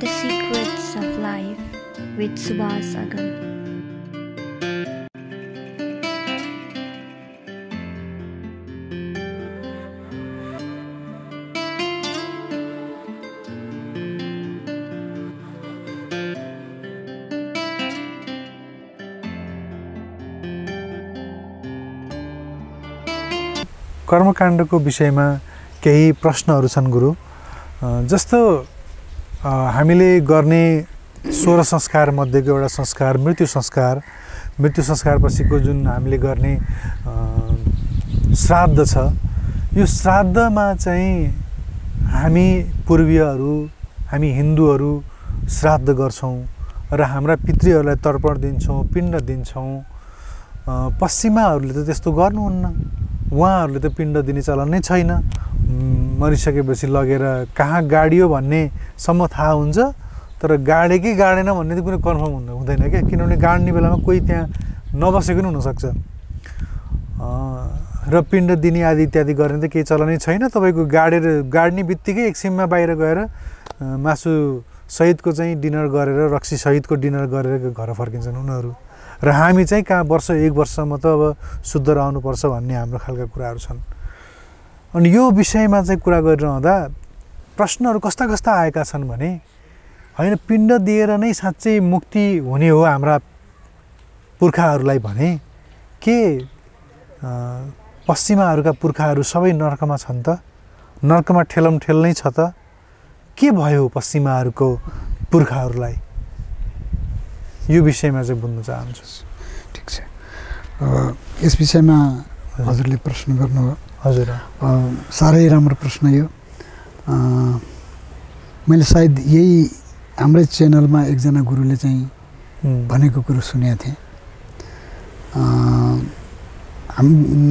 The Secrets of Life with Subhas Agam. कर्मकाण्डको विषयमा केही प्रश्नहरू छन् गुरु। जस्तो हामीले गर्ने 16 संस्कार मध्येको एउटा संस्कार मृत्यु संस्कारपछिको जुन हामीले गर्ने श्राद्ध छ, यो श्राद्धमा चाहिँ हामी पूर्वीयहरू, हामी हिन्दूहरू श्राद्ध गर्छौँ र हाम्रा पितृहरूलाई तर्पण दिन्छौँ, पिण्ड दिन्छौँ। पश्चिमाहरूले त त्यस्तो गर्नुहुन्न, उहाँहरूले त पिण्ड दिने चलन नै छैन। मरिसकेपछि लगेर कहाँ गाडियो भन्नेसम्म थाहा हुन्छ, तर गाडे कि गाडेन भन्ने त कुनै कन्फर्म हुँदैन क्या, किनभने गाड्ने बेलामा कोही त्यहाँ नबसेको पनि हुनसक्छ। र पिण्ड दिने आदि इत्यादि गर्ने त केही चलनै छैन। तपाईँको गाड्ने बित्तिकै एकछिनमा बाहिर गएर मासु सहितको चाहिँ डिनर गरेर, रक्सी सहितको डिनर गरेर घर फर्किन्छन् उनीहरू। र हामी चाहिँ कहाँ एक वर्षसम्म त अब शुद्ध रहनुपर्छ भन्ने हाम्रो खालका कुराहरू छन्। अनि यो विषयमा चाहिँ कुरा गरिरहँदा प्रश्नहरू कस्ता कस्ता आएका छन् भने, होइन पिण्ड दिएर नै साँच्चै मुक्ति हुने हो हाम्रा पुर्खाहरूलाई भने के पश्चिमाहरूका पुर्खाहरू सबै नर्कमा छन् त? नर्कमा ठेलमठेल नै छ त? के भयो पश्चिमाहरूको पुर्खाहरूलाई? यो विषयमा चाहिँ बुझ्न चाहन्छु। ठिक छ, यस विषयमा हजुरले प्रश्न गर्नुभयो। हजुर, साह्रै राम्रो प्रश्न यो। मैले सायद यही हाम्रै च्यानलमा एकजना गुरुले चाहिँ भनेको कुरो सुनेको थिएँ।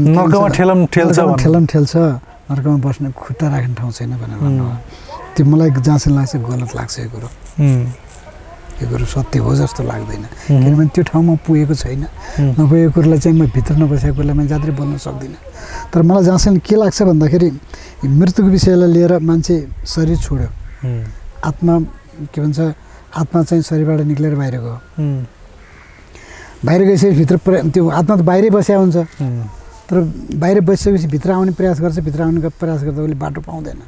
नर्कमा ठेलमठेल छ, नर्कमा बस्ने खुट्टा राख्ने ठाउँ छैन भनेर भन्नुभयो। त्यो मलाई जहाँसम्म लाग्छ गलत लाग्छ यो कुरो। यो कुरो सत्य हो जस्तो लाग्दैन, किनभने त्यो ठाउँमा पुगेको छैन। नपुगेको कुरोलाई चाहिँ म भित्र नबसेको कुरोलाई मैले जात्रै बोल्न सक्दिनँ। तर मलाई जहाँसम्म के लाग्छ भन्दाखेरि मृत्युको विषयलाई लिएर मान्छे शरीर छोड्यो, आत्मा के भन्छ, आत्मा चाहिँ शरीरबाट निक्लेर बाहिर गयो। बाहिर गइसकेपछि भित्र त्यो आत्मा त बाहिरै बसेको हुन्छ, तर बाहिर बसिसकेपछि भित्र आउने प्रयास गर्छ। भित्र आउने प्रयास गर्दा उसले बाटो पाउँदैन,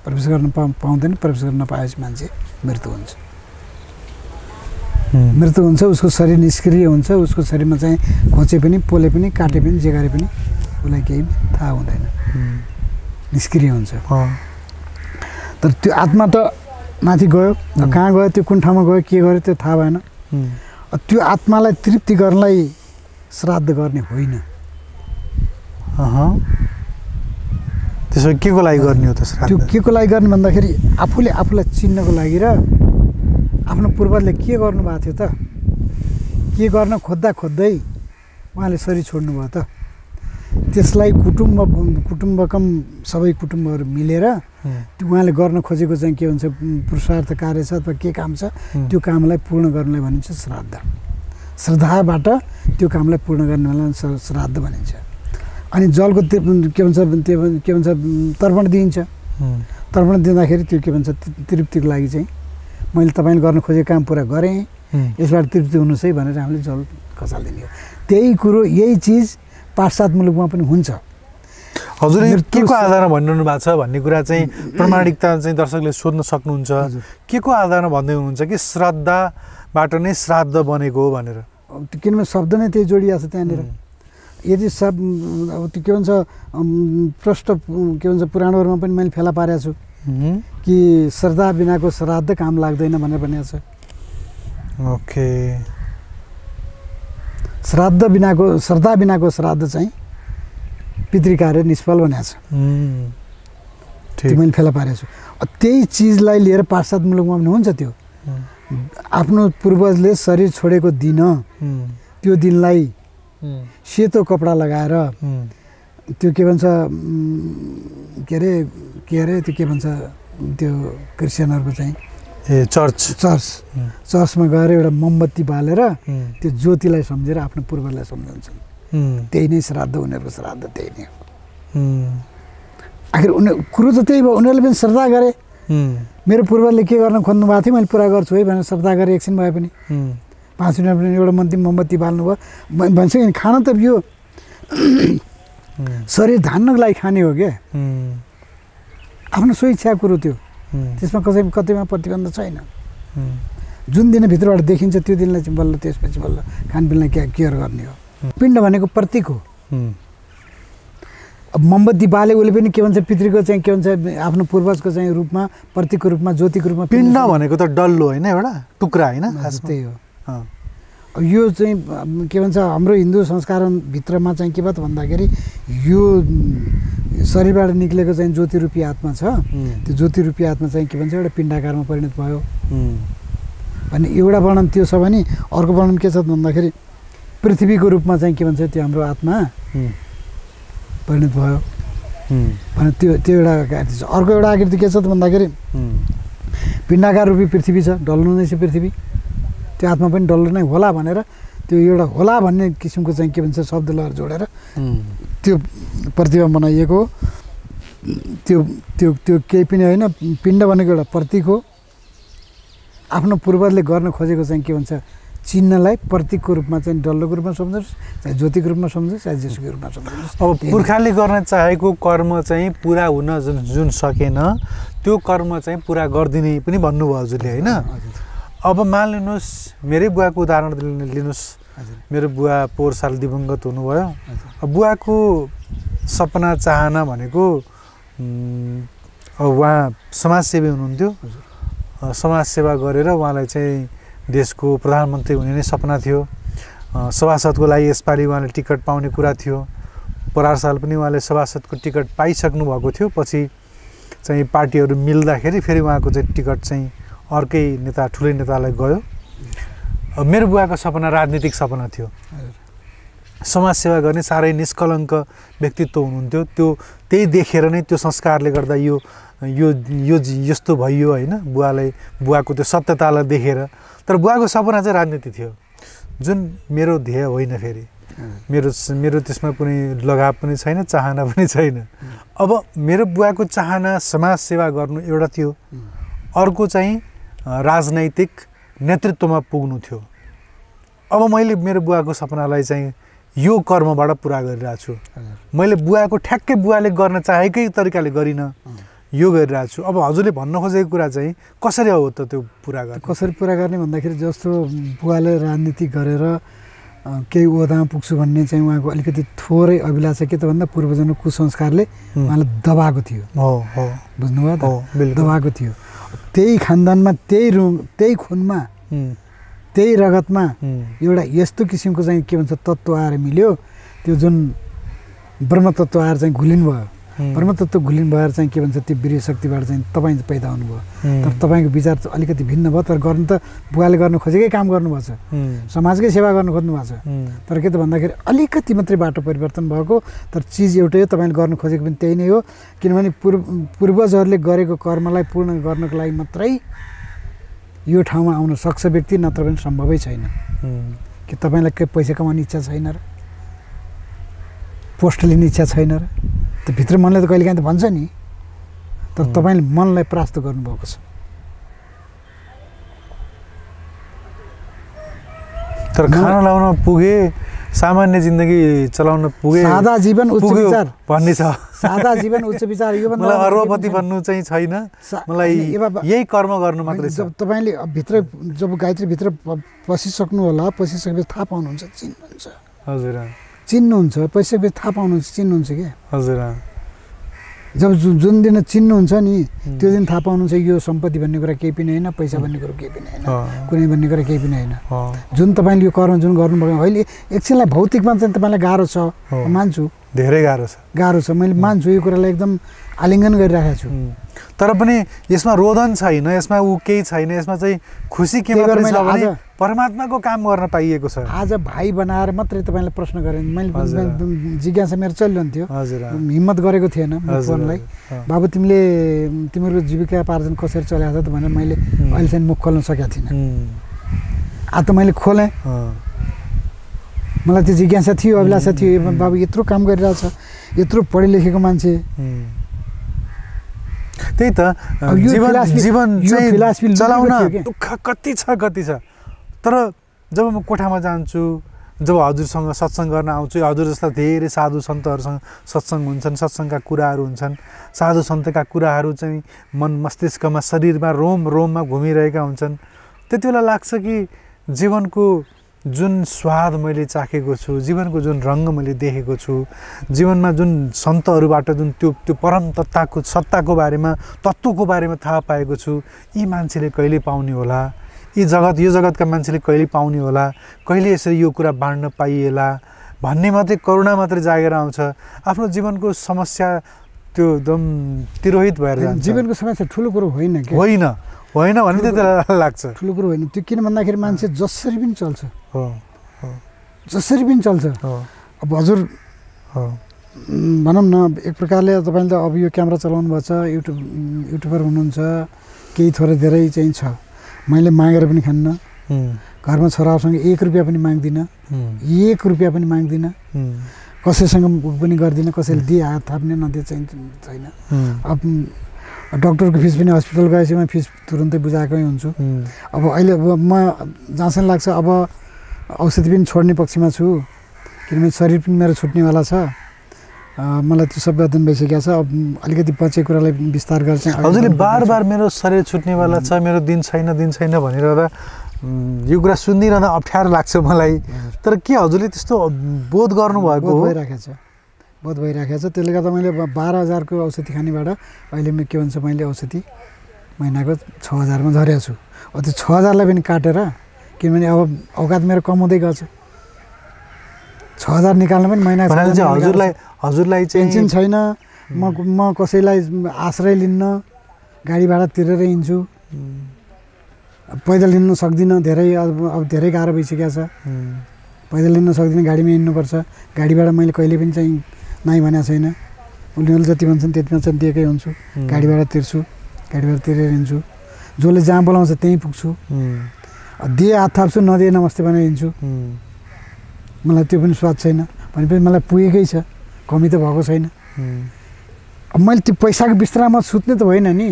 प्रवेश गर्न पाउँदैन। प्रवेश गर्न नपाएपछि मान्छे मृत्यु हुन्छ। उसको शरीर निष्क्रिय हुन्छ। उसको शरीरमा चाहिँ खोचे पनि, पोले पनि, काटे पनि, जे गरे पनि उसलाई केही थाहा हुँदैन, निष्क्रिय हुन्छ। तर त्यो आत्मा त माथि गयो, कहाँ गयो, त्यो कुन ठाउँमा गयो, के गर्यो त्यो थाहा भएन। त्यो आत्मालाई तृप्ति गर्नलाई श्राद्ध गर्ने होइन। त्यसो के को लागि गर्ने हो त श्राद्ध? त्यो के को लागि गर्ने भन्दाखेरि आफूलाई चिन्नको लागि र आफ्नो पूर्वजले के गर्नुभएको थियो त, के गर्न खोज्दै उहाँले शरीर छोड्नुभयो त, त्यसलाई कुटुम्बकम सबै कुटुम्बहरू मिलेर उहाँले गर्न खोजेको चाहिँ के भन्छ पुरुषार्थ कार्य छ अथवा के काम छ, त्यो कामलाई पूर्ण गर्नलाई भनिन्छ श्राद्ध। श्रद्धाबाट त्यो कामलाई पूर्ण गर्नलाई श्राद्ध भनिन्छ। अनि जलको के भन्छ तर्पण दिइन्छ। तर्पण दिँदाखेरि त्यो के भन्छ तृप्तिको लागि चाहिँ मैले तपाईँले गर्न खोजेको काम पुरा गरेँ, यसबाट तृप्ति हुनुहोस् है भनेर हामीले जल खसालिदिने हो। त्यही कुरो, यही चिज पाश्चात्य मुलुकमा पनि हुन्छ। हजुर, के को आधारमा भनिरहनु भएको छ भन्ने कुरा चाहिँ प्रामाणिकता चाहिँ दर्शकले सोध्न सक्नुहुन्छ। के को आधारमा भन्दै हुनुहुन्छ कि श्रद्धाबाट नै श्राद्ध बनेको हो भनेर? किनभने शब्द नै त्यही जोडिएको छ त्यहाँनिर। यदि सब त्यो के भन्छ प्रष्ट के भन्छ पुराणहरूमा पनि मैले फेला पारेको छु कि श्रद्धा बिनाको श्राद्ध काम लाग्दैन भनेर भनेको छ। ओके, श्रद्धा बिनाको श्राद्ध चाहिँ पितृकार्य निष्फल भनेको छ। त्यो मैले फेला पारेको छु। त्यही चिजलाई लिएर पाश्चात्य मुलुकमा पनि हुन्छ। त्यो आफ्नो पूर्वजले शरीर छोडेको दिन, त्यो दिनलाई सेतो कपडा लगाएर त्यो के भन्छ के अरे त्यो के भन्छ त्यो क्रिस्चियनहरूको चाहिँ चर्चमा गएर एउटा मोमबत्ती बालेर त्यो ज्योतिलाई सम्झेर आफ्नो पूर्वजलाई सम्झन्छन्। त्यही नै श्राद्ध, उनीहरूको श्राद्ध त्यही नै हो। आखिर कुरो त त्यही भयो, उनीहरूले पनि श्रद्धा गरे। मेरो पूर्वजले के गर्न खोज्नु भएको थियो मैले पुरा गर्छु है भनेर सप्ताह गरी एकछिन भए पनि 5 मिनट पनि एउटा मोमबत्ती बाल्नुभयो भन्छ नि खाना त यो शरीर धान्नको लागि खाने हो क्या आफ्नो स्वेच्छा कुरो त्यो त्यसमा कतैमा प्रतिबन्ध छैन जुन दिन भित्रबाट देखिन्छ त्यो दिनलाई चाहिँ बल्ल त्यसपछि बल्ल खानपिनलाई केयर गर्ने हो पिण्ड भनेको प्रतीक हो अब मोमबत्ती बाले उसले पनि के भन्छ पितृको चाहिँ के भन्छ आफ्नो पूर्वजको चाहिँ रूपमा प्रतीकको रूपमा ज्योतिको रूपमा पिण्ड भनेको त डल्लो होइन एउटा टुक्रा होइन त्यही हो अब यो चाहिँ के भन्छ हाम्रो हिन्दू संस्कारभित्रमा चाहिँ के भयो त भन्दाखेरि यो शरीरबाट निक्लेको चाहिँ ज्योति रूपी आत्मा छ त्यो ज्योति रूपी आत्मा चाहिँ के भन्छ एउटा पिण्डाकारमा परिणत भयो भने एउटा वर्णन त्यो छ भने अर्को वर्णन के छ भन्दाखेरि पृथ्वीको रूपमा चाहिँ के भन्छ त्यो हाम्रो आत्मा परिणत भयो भने त्यो एउटा आकृति छ अर्को एउटा आकृति के छ त भन्दाखेरि पिण्डाकार रूपी पृथ्वी छ डल्नु नै छ पृथ्वी त्यो आत्मा पनि डल्लो नै होला भनेर त्यो एउटा होला भन्ने किसिमको चाहिँ के भन्छ शब्द लहर जोडेर त्यो प्रतिमा बनाइएको त्यो त्यो त्यो केही पनि होइन पिण्ड भनेको एउटा प्रतीक हो आफ्नो पूर्वजले गर्न खोजेको चाहिँ के भन्छ चिन्हलाई प्रतीकको रूपमा चाहिँ डल्लोको रूपमा सम्झोस् चाहे ज्योतिको रूपमा सम्झोस् चाहे जेसुको रूपमा सम्झोस् अब पुर्खाले गर्न चाहेको कर्म चाहिँ पुरा हुन जुन सकेन त्यो कर्म चाहिँ पुरा गरिदिने पनि भन्नुभयो हजुरले होइन अब मानिलिनुहोस् मेरै बुवाको उदाहरण लिनुहोस् मेरो बुवा पोहोर साल दिवंगत हुनुभयो बुवाको सपना चाहना भनेको उहाँ समाजसेवी हुनुहुन्थ्यो समाजसेवा गरेर उहाँलाई चाहिँ देशको प्रधानमन्त्री हुने नै सपना थियो सभासदको लागि यसपालि उहाँले टिकट पाउने कुरा थियो परार साल पनि उहाँले सभासदको टिकट पाइसक्नु भएको थियो पछि चाहिँ पार्टीहरू मिल्दाखेरि फेरि उहाँको चाहिँ टिकट चाहिँ अर्कै नेता ठुलै नेतालाई गयो मेरो बुवाको सपना राजनीतिक सपना थियो समाजसेवा गर्ने साह्रै निष्कलङ्क व्यक्तित्व हुनुहुन्थ्यो त्यो त्यही देखेर नै त्यो संस्कारले गर्दा यो यस्तो भइयो होइन बुवाको त्यो सत्यतालाई देखेर तर बुवाको सपना चाहिँ राजनीति थियो जुन मेरो ध्येय होइन फेरि मेरो त्यसमा कुनै लगाव पनि छैन चाहना पनि छैन अब मेरो बुवाको चाहना समाजसेवा गर्नु एउटा थियो अर्को चाहिँ राजनैतिक नेतृत्वमा पुग्नु थियो अब मैले मेरो बुवाको सपनालाई चाहिँ यो कर्मबाट पुरा गरिरहेको छु मैले बुवाको ठ्याक्कै बुवाले गर्न चाहेकै तरिकाले गरिनँ यो गरिरहेको छु अब हजुरले भन्न खोजेको कुरा चाहिँ कसरी हो त त्यो पुरा गर्ने कसरी पुरा गर्ने भन्दाखेरि जस्तो बुवाले राजनीति गरेर केही ओहदामा पुग्छु भन्ने चाहिँ उहाँको अलिकति थोरै अभिलाषा के त भन्दा पूर्वजनको कुसंस्कारले उहाँलाई दबाएको थियो बुझ्नुभयो त दबाएको थियो त्यही खानदानमा त्यही खुनमा त्यही रगतमा एउटा यस्तो किसिमको चाहिँ के भन्छ तत्त्व आएर मिल्यो त्यो जुन ब्रह्मतत्त्व आएर चाहिँ घुलिन भयो ब्रह्मतत्त्व घुलिन भएर चाहिँ के भन्छ त्यो वीर्य शक्तिबाट चाहिँ तपाईँ पैदा हुनुभयो तर तपाईँको विचार चाहिँ अलिकति भिन्न भयो तर गर्नु त बुवाले गर्नु खोजेकै काम गर्नुभएको छ समाजकै सेवा गर्नु खोज्नु भएको छ तर के त भन्दाखेरि अलिकति मात्रै बाटो परिवर्तन भएको तर चिज एउटै हो तपाईँले गर्नु खोजेको पनि त्यही नै हो किनभने पूर्वजहरूले गरेको कर्मलाई पूर्ण गर्नको लागि मात्रै यो ठाउँमा आउन सक्छ व्यक्ति नत्र पनि सम्भवै छैन कि तपाईँलाई केही पैसा कमाउने इच्छा छैन र पोस्ट लिने इच्छा छैन र त्यो भित्र मनले त कहिलेकाहीँ त भन्छ नि तर तपाईँले मनलाई परास्त गर्नुभएको छ तर खाना लाउन पुगे सामान्य जिन्दगी चलाउन पुगे सादा जीवन उच्च विचार भन्ने छ सादा जीवन उच्च विचार यो मलाई अरबपति बन्नु चाहिँ छैन मलाई यही कर्म गर्नु मात्रै छ जब तपाईँले भित्र जब गायत्री भित्र पसिसक्नु होला पसिसकेपछि थाहा पाउनुहुन्छ चिन्नुहुन्छ हजुर चिन्नुहुन्छ पसिसकेपछि थाहा पाउनुहुन्छ चिन्नुहुन्छ क्या हजुर जब जुन दिन चिन्नुहुन्छ नि त्यो दिन थाहा पाउनुहुन्छ यो सम्पत्ति भन्ने कुरा केही पनि होइन पैसा भन्ने कुरा केही पनि होइन कुनै भन्ने कुरा केही पनि होइन जुन तपाईँले यो कर्म जुन गर्नुभयो अहिले एकछिनलाई भौतिकमा चाहिँ तपाईँलाई गाह्रो छ मान्छु धेरै गाह्रो छ मैले मान्छु यो कुरालाई एकदम आलिङ्गन गरिराखेको छु तर पनि यसमा रोदन छैन यसमा ऊ केही छैन यसमा चाहिँ खुसी के मात्रै छ भने परमात्माको काम गर्न पाइएको छ आज भाइ बनाएर मात्रै तपाईँलाई प्रश्न गरेँ मैले जिज्ञासा मेरो चलिरहन्थ्यो हिम्मत गरेको थिएन फोनलाई बाबु तिम्रो जीविकापार्जन कसरी चलाएको छ त भनेर मैले अहिलेसम्म मुख खोल्न सकेको थिइनँ आज त मैले खोलेँ मलाई त्यो जिज्ञासा थियो अभिलाषा थियो बाबु यत्रो काम गरिरहेछ यत्रो पढे लेखेको मान्छे त्यही त जीवन चाहिँ चलाउन दुःख कति छ तर जब म कोठामा जान्छु जब हजुरसँग सत्सङ्ग गर्न आउँछु हजुर जस्ता धेरै साधु सन्तहरूसँग सत्सङ्ग हुन्छन् सत्सङ्गका कुराहरू हुन्छन् साधु सन्तका कुराहरू चाहिँ मन मस्तिष्कमा शरीरमा रोममा घुमिरहेका हुन्छन् त्यति बेला लाग्छ कि जीवनको जुन स्वाद मैले चाखेको छु जीवनको जुन रङ्ग मैले देखेको छु जीवनमा जुन सन्तहरूबाट जुन त्यो परम सत्ताको बारेमा तत्त्वको बारेमा थाहा पाएको छु यी मान्छेले कहिले पाउने होला यो जगतका मान्छेले कहिले पाउने होला कहिले यसरी यो कुरा बाँड्न पाइएला भन्ने मात्रै करुणा मात्रै जागेर आउँछ आफ्नो जीवनको समस्या त्यो एकदम तिरोहित भएर जान्छ जीवनको समस्या ठुलो कुरो होइन के होइन भन्ने त्यति लाग्छ ठुलो कुरो होइन त्यो किन भन्दाखेरि मान्छे जसरी पनि चल्छ हो जसरी पनि चल्छ अब हजुर भनौँ न एक प्रकारले तपाईँले त अब यो क्यामेरा चलाउनु भएको छ युट्युबर हुनुहुन्छ केही थोरै धेरै चाहिँ छ मैले मागेर पनि खान्न घरमा छोराहरूसँग 1 रुपियाँ पनि माग्दिनँ 1 रुपियाँ पनि माग्दिनँ कसैसँग पनि गर्दिनँ कसैले दिए हात थाप्ने नदिए चाहिँ छैन अब डक्टरको फिस पनि हस्पिटल गएपछि म फिस तुरुन्तै बुझाएकै हुन्छु अब अहिले म जहाँसम्म लाग्छ अब औषधि पनि छोड्ने पक्षमा छु किनभने शरीर पनि मेरो छुट्नेवाला छ मलाई त्यो सब अध्ययन भइसकेको छ अब अलिकति बचेको कुरालाई विस्तार गर्छ हजुरले बार मेरो शरीर छुट्नेवाला छ मेरो दिन छैन भनिरहँदा यो कुरा सुनिरहँदा अप्ठ्यारो लाग्छ मलाई तर के हजुरले त्यस्तो बोध गर्नुभएको हो बोध भइराखेको छ त्यसले गर्दा मैले 12,000 को औषधि खानेबाट अहिले के भन्छ मैले औषधि महिनाको 6,000 मा झरेको छु अब त्यो 6,000 लाई पनि काटेर किनभने अब औकात मेरो कम हुँदै गएको छ 6,000 निकाल्न पनि महिना हजुरलाई चाहिँ पेन्सन छैन म कसैलाई आश्रय लिन्न गाडी भाडा तिरेर हिँड्छु पैदल हिँड्न सक्दिनँ धेरै अब धेरै गाह्रो भइसकेको छ पैदल हिँड्न सक्दिनँ गाडीमा हिँड्नुपर्छ गाडी भाडा मैले कहिले पनि चाहिँ नाइ भनेको छैन उनीहरूले जति भन्छन् त्यतिमा चाहिँ दिएकै हुन्छु गाडी भाडा तिर्छु गाडी भाडा तिरेर हिँड्छु जसले जहाँ बोलाउँछ त्यहीँ पुग्छु दिए हात थाप्छु नदिए नमस्ते भनेर हिँड्छु मलाई त्यो पनि स्वाद छैन भनेपछि मलाई पुगेकै छ कमी त भएको छैन अब मैले त्यो पैसाको बिस्तारमा सुत्ने त होइन नि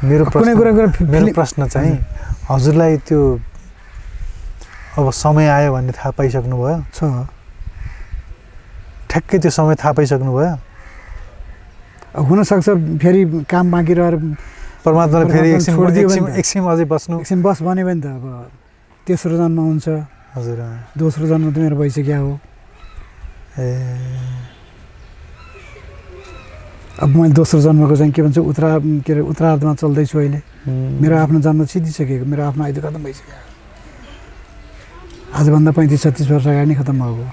मेरो प्रश्न चाहिँ हजुरलाई त्यो अब समय आयो भन्ने थाहा पाइसक्नु भयो छ ठ्याक्कै त्यो समय थाहा पाइसक्नु भयो हुनसक्छ फेरि काम बाँकी रहेर परमात्माले फेरि एकछिन अझै बस्नु एकछिन बस भन्यो भने त अब तेस्रो जन्म हुन्छ हजुर दोस्रो जन्म त मेरो भइसक्यो हो अब मैले दोस्रो जन्मको चाहिँ के भन्छ उत्तरार्धमा चल्दैछु अहिले मेरो आफ्नो जन्म सिद्धिसकेको मेरो आफ्नो आयु खत्म भइसक्यो आजभन्दा 35-36 वर्ष अगाडि नै खत्म भएको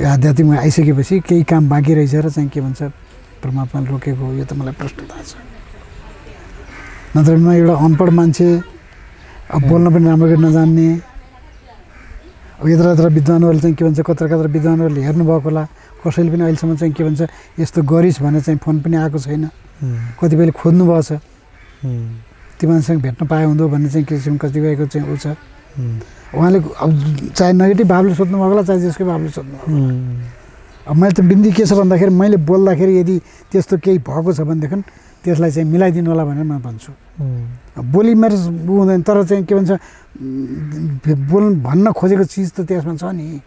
यो आध्यात्मिकमा आइसकेपछि केही काम बाँकी रहेछ र चाहिँ के भन्छ परमात्माले रोकेको हो यो त मलाई प्रश्न थाहा छ नत्र म एउटा अनपढ मान्छे अब बोल्न पनि राम्रो नजान्ने अब यत्र विद्वानहरूले चाहिँ के भन्छ कत्र विद्वानहरूले हेर्नुभएको होला कसैले पनि अहिलेसम्म चाहिँ के भन्छ यस्तो गरिस् भनेर चाहिँ फोन पनि आएको छैन कतिपयले खोज्नु भएको छ त्यो मान्छेसँग भेट्न पाए हुँदो भन्ने चाहिँ किसिम कतिपयको चाहिँ ऊ छ उहाँले अब चाहे नेगेटिभ भावले सोध्नु भएको होला चाहे त्यसकै भावले सोध्नु अब मैले त बिन्दी के छ भन्दाखेरि मैले बोल्दाखेरि यदि त्यस्तो केही भएको छ भनेदेखि त्यसलाई चाहिँ मिलाइदिनु होला भनेर म भन्छु बोली मेरो हुँदैन तर चाहिँ के भन्छ भन्न खोजेको चिज त त्यसमा छ नि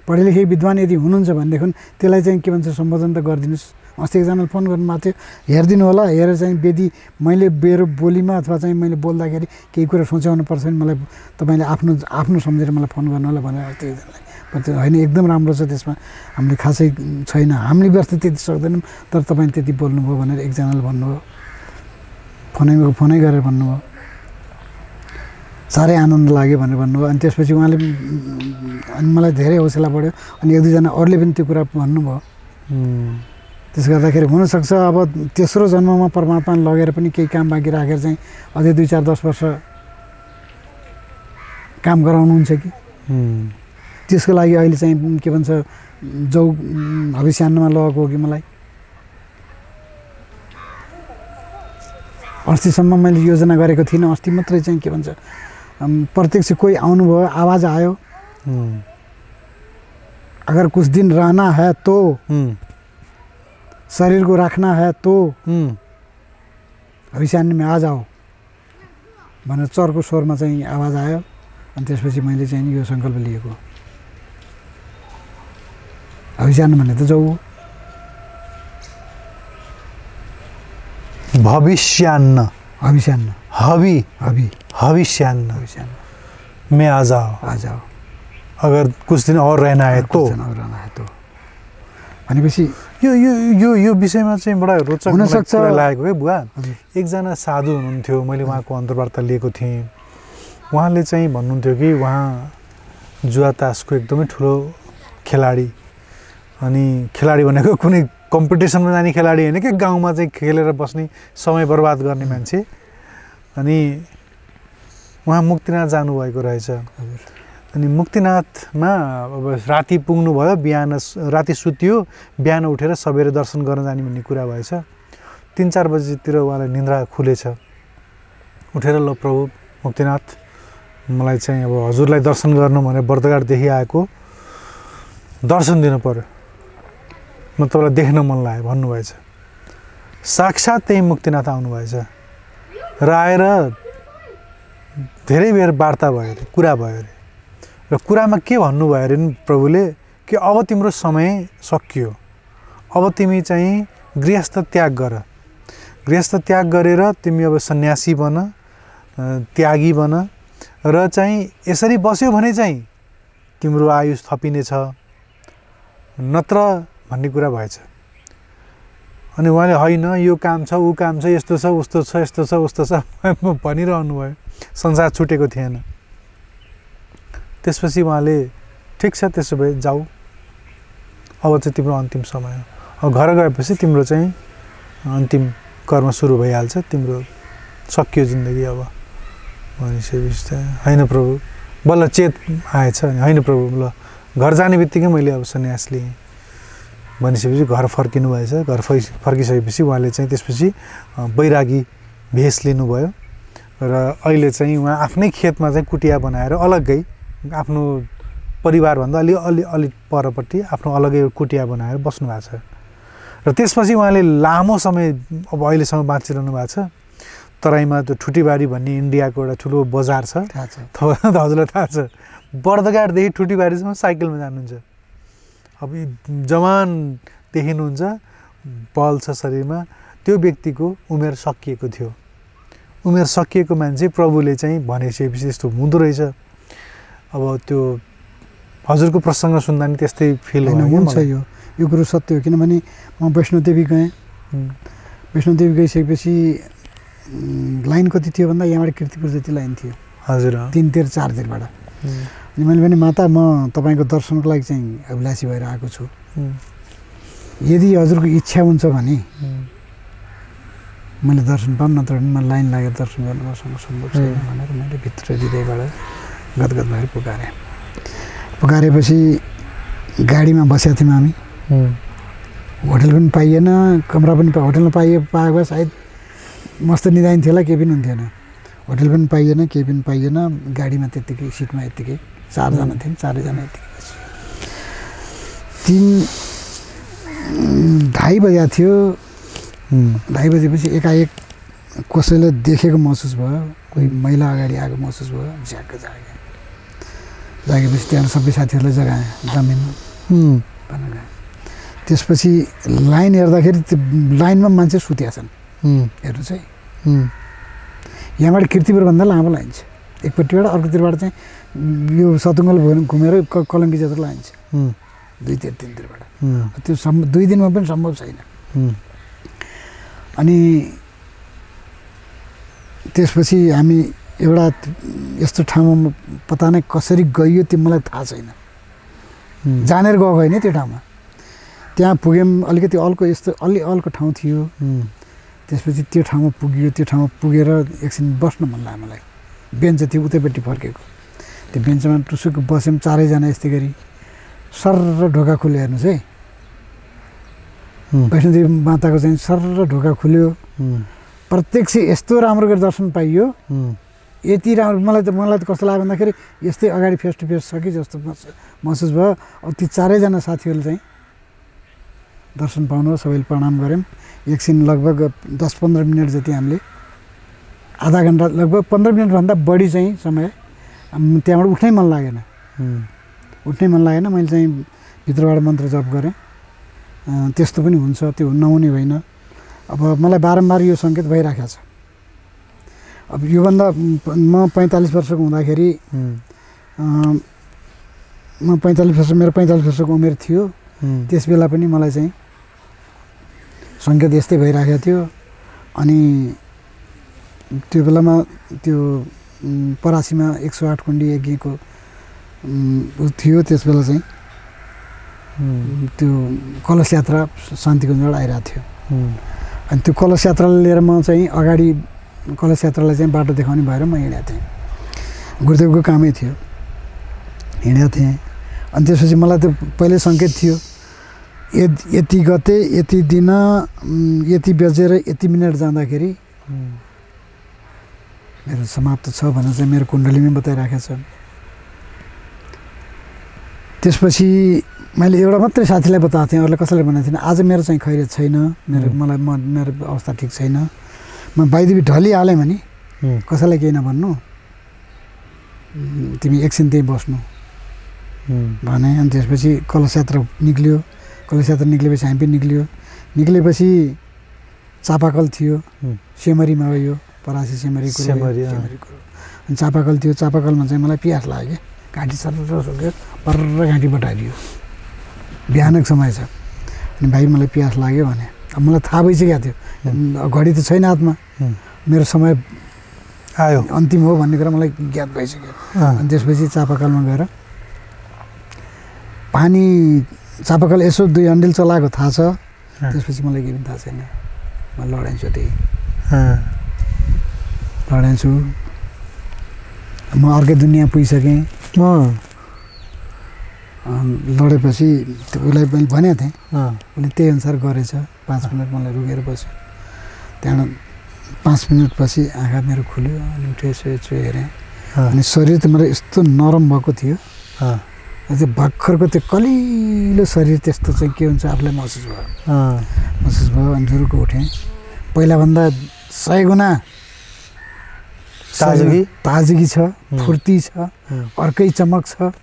पढे लेखे विद्वान यदि हुनुहुन्छ भनेदेखि त्यसलाई चाहिँ के भन्छ सम्बोधन त गरिदिनुहोस् अस्ति एकजनाले फोन गर्नुभएको थियो हेरिदिनु होला हेरेर चाहिँ यदि मैले मेरो बोलीमा अथवा चाहिँ मैले बोल्दाखेरि केही कुरा सोच्याउनु पर्छ भने मलाई तपाईँले आफ्नो सम्झेर मलाई फोन गर्नु होला भनेर अस्ति एकजनालाई होइन एकदम राम्रो छ त्यसमा हामीले खासै छैन हामीले व्यस्त त्यति सक्दैनौँ तर तपाईँले त्यति बोल्नुभयो भनेर एकजनाले भन्नुभयो फोनै गरेर भन्नुभयो साह्रै आनन्द लाग्यो भनेर भन्नुभयो अनि त्यसपछि उहाँले अनि मलाई धेरै हौसला बढ्यो अनि 1-2 जना अरूले पनि त्यो कुरा भन्नुभयो त्यसो गर्दाखेरि हुनसक्छ अब तेस्रो जन्ममा परमात्माले लगेर पनि केही काम बाँकी राखेर चाहिँ अझै 2-4-10 वर्ष काम गराउनुहुन्छ कि त्यसको लागि अहिले चाहिँ के भन्छ भविष्यान्नमा लगेको हो कि मलाई अस्तिसम्म मैले योजना गरेको थिइनँ अस्ति मात्रै चाहिँ के भन्छ प्रत्यक्ष कोही आउनुभयो आवाज आयो अगर कुछ दिन रहना है तो शरीर को रखना है तो हविष्यान्न में आ जाओ भनेर चर्को स्वरमा चाहिँ आवाज आयो। अनि त्यसपछि मैले चाहिँ यो सङ्कल्प लिएको। हविष्यान्न भन्ने त जाऊ हो। भविष्यान्न हविष्यान्न हविष्यान्न में आ जाओ अगर कुछ दिन और रहना है तो भनेपछि यो विषयमा चाहिँ बडा रोचक हुनसक्छ कुरा लागेको के बुवा। एकजना साधु हुनुहुन्थ्यो, मैले उहाँको अन्तर्वार्ता लिएको थिएँ। उहाँले चाहिँ भन्नुहुन्थ्यो कि उहाँ जुवा तासको एकदमै ठुलो खेलाडी, अनि खेलाडी भनेको कुनै कम्पिटिसनमा जाने खेलाडी होइन कि गाउँमा चाहिँ खेलेर बस्ने समय बर्बाद गर्ने मान्छे। अनि उहाँ मुक्तिनाथ जानुभएको रहेछ। अनि मुक्तिनाथमा अब राति पुग्नुभयो, बिहान राति सुत्यो, बिहान उठेर सबेरे दर्शन गर्न जाने भन्ने कुरा भएछ। 3-4 बजीतिर उहाँलाई निन्द्रा खुलेछ। उठेर ल प्रभु मुक्तिनाथ मलाई चाहिँ अब हजुरलाई दर्शन गर्नु भनेर बर्दघाटदेखि आएको, दर्शन दिनु पर्यो, म तपाईँलाई देख्न मन लाग्यो भन्नुभएछ। साक्षात् त्यही मुक्तिनाथ आउनुभएछ र आएर धेरै बेर वार्ता भयो अरे, कुरा भयो अरे। र कुरामा के भन्नुभयो अरे नि प्रभुले कि अब तिम्रो समय सकियो, अब तिमी चाहिँ गृहस्थ त्याग गर, गृहस्थ त्याग गरेर तिमी अब सन्यासी बन, त्यागी बन र चाहिँ यसरी बस्यो भने चाहिँ तिम्रो आयुष थपिनेछ नत्र भन्ने कुरा भएछ। अनि उहाँले होइन यो काम छ, ऊ काम छ, यस्तो छ, उस्तो छ, यस्तो छ, उस्तो छ भनिरहनु भयो। संसार छुटेको थिएन। त्यसपछि उहाँले ठिक छ त्यसो भए जाऊ, अब चाहिँ तिम्रो अन्तिम समय हो, अब घर गएपछि तिम्रो चाहिँ अन्तिम कर्म सुरु भइहाल्छ, तिम्रो सकियो जिन्दगी अब भनिसकेपछि चाहिँ होइन प्रभु, बल्ल चेत आएछ। होइन प्रभु ल घर जाने बित्तिकै मैले अब सन्यास लिएँ भनिसकेपछि घर फर्किनु भएछ। घर फर्किसकेपछि उहाँले चाहिँ त्यसपछि बैरागी भेष लिनुभयो र अहिले चाहिँ उहाँ आफ्नै खेतमा चाहिँ कुटिया बनाएर अलग्गै आफ्नो परिवारभन्दा अलि परपट्टि आफ्नो अलग्गै कुटिया बनाएर बस्नु भएको छ। र त्यसपछि उहाँले लामो समय अब अहिलेसम्म बाँचिरहनु भएको छ। तराईमा त्यो ठुटीबारी भन्ने इन्डियाको एउटा ठुलो बजार छ, हजुरलाई थाहा छ। बर्दघाटदेखि ठुटीबारीसम्म साइकलमा जानुहुन्छ। अब जवान देखिनुहुन्छ, बल छ शरीरमा। त्यो व्यक्तिको उमेर सकिएको थियो। उमेर सकिएको मान्छे प्रभुले चाहिँ भनेपछि यस्तो हुँदो रहेछ। अब त्यो हजुरको प्रसङ्ग सुन्दा नि त्यस्तै फिल हुन्छ। यो कुरो सत्य हो। किनभने म वैष्णोदेवी गएँ। वैष्णोदेवी गइसकेपछि लाइन कति थियो भन्दा यहाँबाट कीर्तिपुर जति लाइन थियो। हजुर 3 तिर 4 तिरबाट। अनि मैले भने माता म तपाईँको दर्शनको लागि चाहिँ अभिलाषी भएर आएको छु, यदि हजुरको इच्छा हुन्छ भने मैले दर्शन पाऊँ, नत्र भने म लाइन लागेर दर्शन गर्नु मसँग सम्भव छैन भनेर मैले भित्र हृदयबाट गदगद भएर पुकारेपछि गाडीमा बसेका थियौँ हामी। होटल पनि पाइएन, कमरा पनि होटलमा पाएको भए सायद मस्त निदाइन थियो होला, केही पनि हुन्थेन। होटल पनि पाइएन, केही पनि पाइएन। गाडीमा त्यत्तिकै सिटमा यत्तिकै 4 जना थियौँ, 4 जना यत्तिकै बस्यो। 2:30 बजेको थियो। 2:30 बजेपछि एकाएक कसैले देखेको महसुस भयो, कोही महिला अगाडि आएको महसुस भयो। झ्याक्क जागेपछि त्यहाँ सबै साथीहरूलाई जगाएँ जमिनमा भनेर गएँ। त्यसपछि लाइन हेर्दाखेरि त्यो लाइनमा मान्छे सुतेका छन्। हेर्नुहोस् है, यहाँबाट कीर्तिपुरभन्दा लामो लाइन छ। एकपट्टिबाट अर्कोतिरबाट चाहिँ यो सतुङ्गल घुमेर कलङ्की जत्रो लाइन छ। 2 तिर 3 तिरबाट। त्यो 2 दिनमा पनि सम्भव छैन। अनि त्यसपछि हामी एउटा यस्तो ठाउँमा पता नै कसरी गइयो त्यो मलाई थाहा छैन। जानेर गएको होइन त्यो ठाउँमा। त्यहाँ पुग्यौँ, अलिकति अल्को यस्तो अल्को ठाउँ थियो। त्यसपछि त्यो ठाउँमा पुग्यो। त्यो ठाउँमा पुगेर एकछिन बस्न मन लाग्यो मलाई। बेन्च थियो उतैपट्टि फर्केको। त्यो बेन्चमा टुसुक बस्यौँ 4 जना यस्तै गरी। सर्र ढोका खुल्यो, हेर्नुहोस् है, वैष्णोदेवी माताको चाहिँ सर्र ढोका खुल्यो। प्रत्यक्ष यस्तो राम्रो गरी दर्शन पाइयो। यति राम्रो मलाई त कस्तो लाग्यो भन्दाखेरि यस्तै अगाडि फेस टु फेस छ कि जस्तो महसुस भयो। अब ती 4 जना साथीहरूले चाहिँ दर्शन पाउनु सबैले प्रणाम गऱ्यौँ। एकछिन लगभग 10-15 मिनट जति हामीले आधा घन्टा लगभग 15 मिनटभन्दा बढी चाहिँ समय त्यहाँबाट उठ्नै मन लागेन। मैले चाहिँ भित्रबाट मन्त्र जप गरेँ। त्यस्तो पनि हुन्छ, त्यो नहुने होइन। अब मलाई बारम्बार यो सङ्केत भइराखेको छ। अब योभन्दा म 45 वर्षको हुँदाखेरि मेरो 45 वर्षको उमेर थियो। त्यस बेला पनि मलाई चाहिँ सङ्केत यस्तै भइराखेको थियो। अनि त्यो बेलामा त्यो परासीमा 108 कुण्डी यज्ञको थियो। त्यस बेला चाहिँ त्यो कलश यात्रा शान्तिकुञ्जबाट आइरहेको थियो। अनि त्यो कलश यात्रालाई लिएर म चाहिँ अगाडि कलश यात्रालाई चाहिँ बाटो देखाउने भएर म हिँडेको थिएँ। गुरुदेवको कामै थियो, हिँडेको थिएँ। अनि त्यसपछि मलाई त्यो पहिल्यै सङ्केत थियो, यति गते यति दिन यति बजेर यति मिनट जाँदाखेरि मेरो समाप्त छ भनेर चाहिँ मेरो कुण्डलीमै बताइराखेको छ। त्यसपछि मैले एउटा मात्रै साथीलाई बताएको थिएँ, अरूलाई कसैलाई भनेको थिइनँ। आज मेरो चाहिँ खैरियत छैन, मेरो अवस्था ठिक छैन, म बाइदेवी ढलिहालेँ भने कसैलाई केही नभन्नु, तिमी एकछिन त्यहीँ बस्नु भने। अनि त्यसपछि कलश यात्रा निक्ल्यो। कलश यात्रा निक्लेपछि हामी पनि निक्लेपछि चापाकल थियो, सेमरीमा हो, यो परासी सेमरीको। अनि चापाकल थियो। चापाकलमा चाहिँ मलाई पियास लाग्यो, घाँटी सरर सुक्यो, पर्र घाँटी बटाइदियो। भयानक समय छ। अनि भाइ मलाई पियास लाग्यो भने। अब मलाई थाहा भइसकेको थियो, घडी त छैन हातमा, मेरो समय आयो, अन्तिम हो भन्ने कुरा मलाई ज्ञात भइसक्यो। अनि त्यसपछि चापाकलमा गएर पानी चापाकल यसो 2 हन्डेल चलाएको थाहा छ। त्यसपछि मलाई केही पनि थाहा छैन। म लडाइन्छु, त्यही लडाइन्छु। म अर्कै दुनियाँ पुगिसकेँ। लडेपछि उसलाई मैले भनेको थिएँ, उसले त्यही अनुसार गरेछ। 5 मिनट मलाई रोकेर बस्यो। त्यहाँबाट 5 मिनटपछि आँखा मेरो खुल्यो। अनि उठेँ, यसो हेरेँ। अनि शरीर त मेरो यस्तो नरम भएको थियो, त्यो भर्खरको त्यो कलिलो शरीर त्यस्तो चाहिँ के हुन्छ आफूलाई महसुस भयो। अनि जुरुको उठेँ। पहिलाभन्दा 100 गुणा ताजगी छ, फुर्ती छ, अर्कै चमक छ।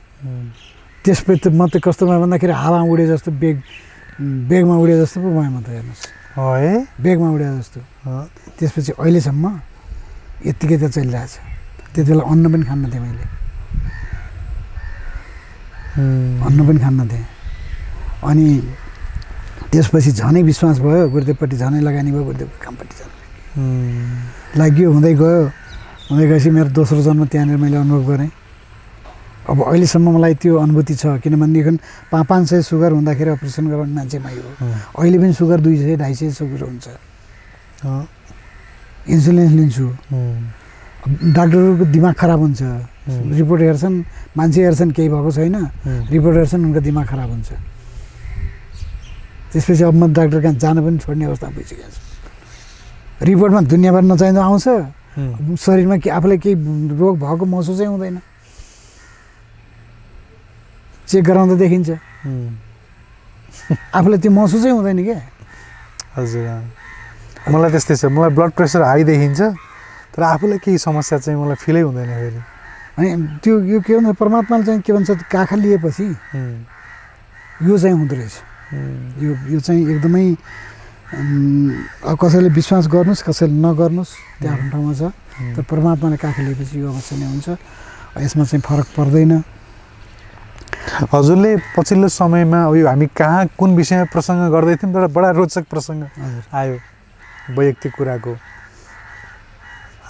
त्यसपछि म त कस्तोमा भन्दाखेरि हावा उडे जस्तो, बेगमा उडे जस्तो पो भयो। म त हेर्नुहोस्, बेगमा उडे जस्तो। त्यसपछि अहिलेसम्म यत्तिकै त चलिरहेछ। त्यति बेला अन्न पनि खान्न थिएँ मैले, अनि त्यसपछि झनै विश्वास भयो, गुरुदेवपट्टि झनै लगानी भयो, गुरुदेवको कामपट्टि झनै लाग्यो। हुँदै गएपछि मेरो दोस्रो जन्म त्यहाँनिर मैले अनुभव गरेँ। अब अहिलेसम्म मलाई त्यो अनुभूति छ। किनभनेदेखि 500 सुगर हुँदाखेरि अपरेसन गराउने मान्छेमा यो अहिले पनि सुगर 200-250 सुगर हुन्छ। इन्सुलिन लिन्छु। डाक्टरहरूको दिमाग खराब हुन्छ, रिपोर्ट हेर्छन्, मान्छे हेर्छन् केही भएको छैन, रिपोर्ट हेर्छन् उनको दिमाग खराब हुन्छ। त्यसपछि अब म डाक्टर कहाँ जान पनि छोड्ने अवस्था भइसकेको छ। रिपोर्टमा दुनियाँभर नचाहिँदो आउँछ, शरीरमा के आफूलाई केही रोग भएको महसुसै हुँदैन। चेक गराउँदा देखिन्छ, आफूलाई त्यो महसुसै हुँदैन क्या। हजुर, मलाई त्यस्तै छ। मलाई ब्लड प्रेसर हाई देखिन्छ, तर आफूलाई केही समस्या चाहिँ मलाई फिलै हुँदैन फेरि। अनि त्यो यो के भन्छ, परमात्माले चाहिँ के भन्छ, काखा लिएपछि यो चाहिँ हुँदो रहेछ। यो चाहिँ एकदमै कसैले विश्वास गर्नुहोस्, कसैले नगर्नुहोस्, त्यो आफ्नो ठाउँमा छ। तर परमात्माले काखा लिएपछि यो अवश्य नै हुन्छ। यसमा चाहिँ फरक पर्दैन। हजुरले पछिल्लो समयमा अब यो हामी कहाँ कुन विषयमा प्रसङ्ग गर्दै थियौँ, तर बडा रोचक प्रसङ्ग आयो वैयक्तिक कुराको।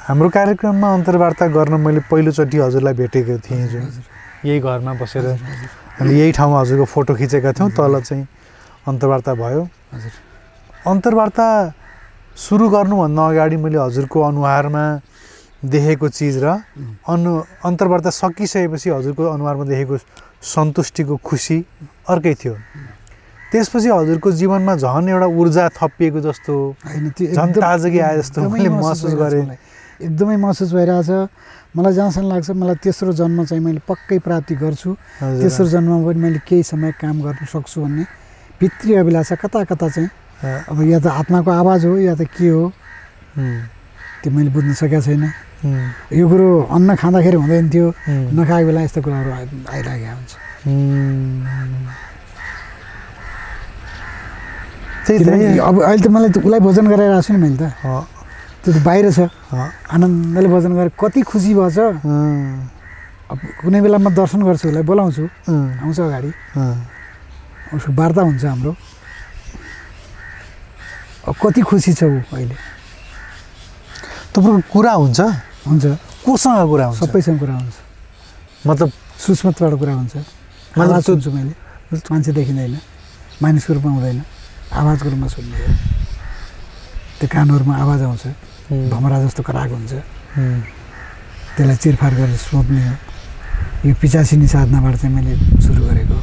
हाम्रो कार्यक्रममा अन्तर्वार्ता गर्न मैले पहिलोचोटि हजुरलाई भेटेको थिएँ, जुन यही घरमा बसेर। अनि यही ठाउँमा हजुरको फोटो खिचेका थियौँ, तल चाहिँ अन्तर्वार्ता भयो। अन्तर्वार्ता सुरु गर्नुभन्दा अगाडि मैले हजुरको अनुहारमा देखेको चिज र अन्तर्वार्ता सकिसकेपछि हजुरको अनुहारमा देखेको सन्तुष्टिको खुसी अर्कै थियो। त्यसपछि हजुरको जीवनमा झन् एउटा ऊर्जा थपिएको जस्तो, झन् ताजगी आए जस्तो मैले महसुस गरेँ। एकदमै महसुस भइरहेछ मलाई। जहाँसम्म लाग्छ मलाई तेस्रो जन्म चाहिँ मैले पक्कै प्राप्ति गर्छु। तेस्रो जन्ममा पनि मैले केही समय काम गर्न सक्छु भन्ने भित्री अभिलाषा कता कता चाहिँ अब या त आत्माको आवाज हो या त के हो त्यो मैले बुझ्न सकेको छैन। यो कुरो अन्न खाँदाखेरि हुँदैन थियो, नखाएको बेला यस्तो कुराहरू आइरहेको हुन्छ। अब अहिले त मलाई उसलाई भोजन गराइरहेको छु नि मैले त, त्यो त बाहिर छ, आनन्दले भोजन गरेर कति खुसी भएछ। अब कुनै बेला म दर्शन गर्छु, उसलाई बोलाउँछु, आउँछ अगाडि, उसको वार्ता हुन्छ हाम्रो। अब कति खुसी छ ऊ अहिले। तपाईँको कुरा हुन्छ? हुन्छ। कोसँग कुरा हुन्छ? सबैसँग कुरा हुन्छ, मतलब सुस्मतबाट कुरा हुन्छ। आवाज सुन्छु मैले, मान्छे देखिँदैन, मानिसको रूपमा हुँदैन, आवाजको रूपमा सुन्ने हो। त्यो कानहरूमा आवाज आउँछ, भमरा जस्तो कराएको हुन्छ, त्यसलाई चिरफार गरेर सोध्ने हो। यो 85 साधनाबाट चाहिँ मैले सुरु गरेको।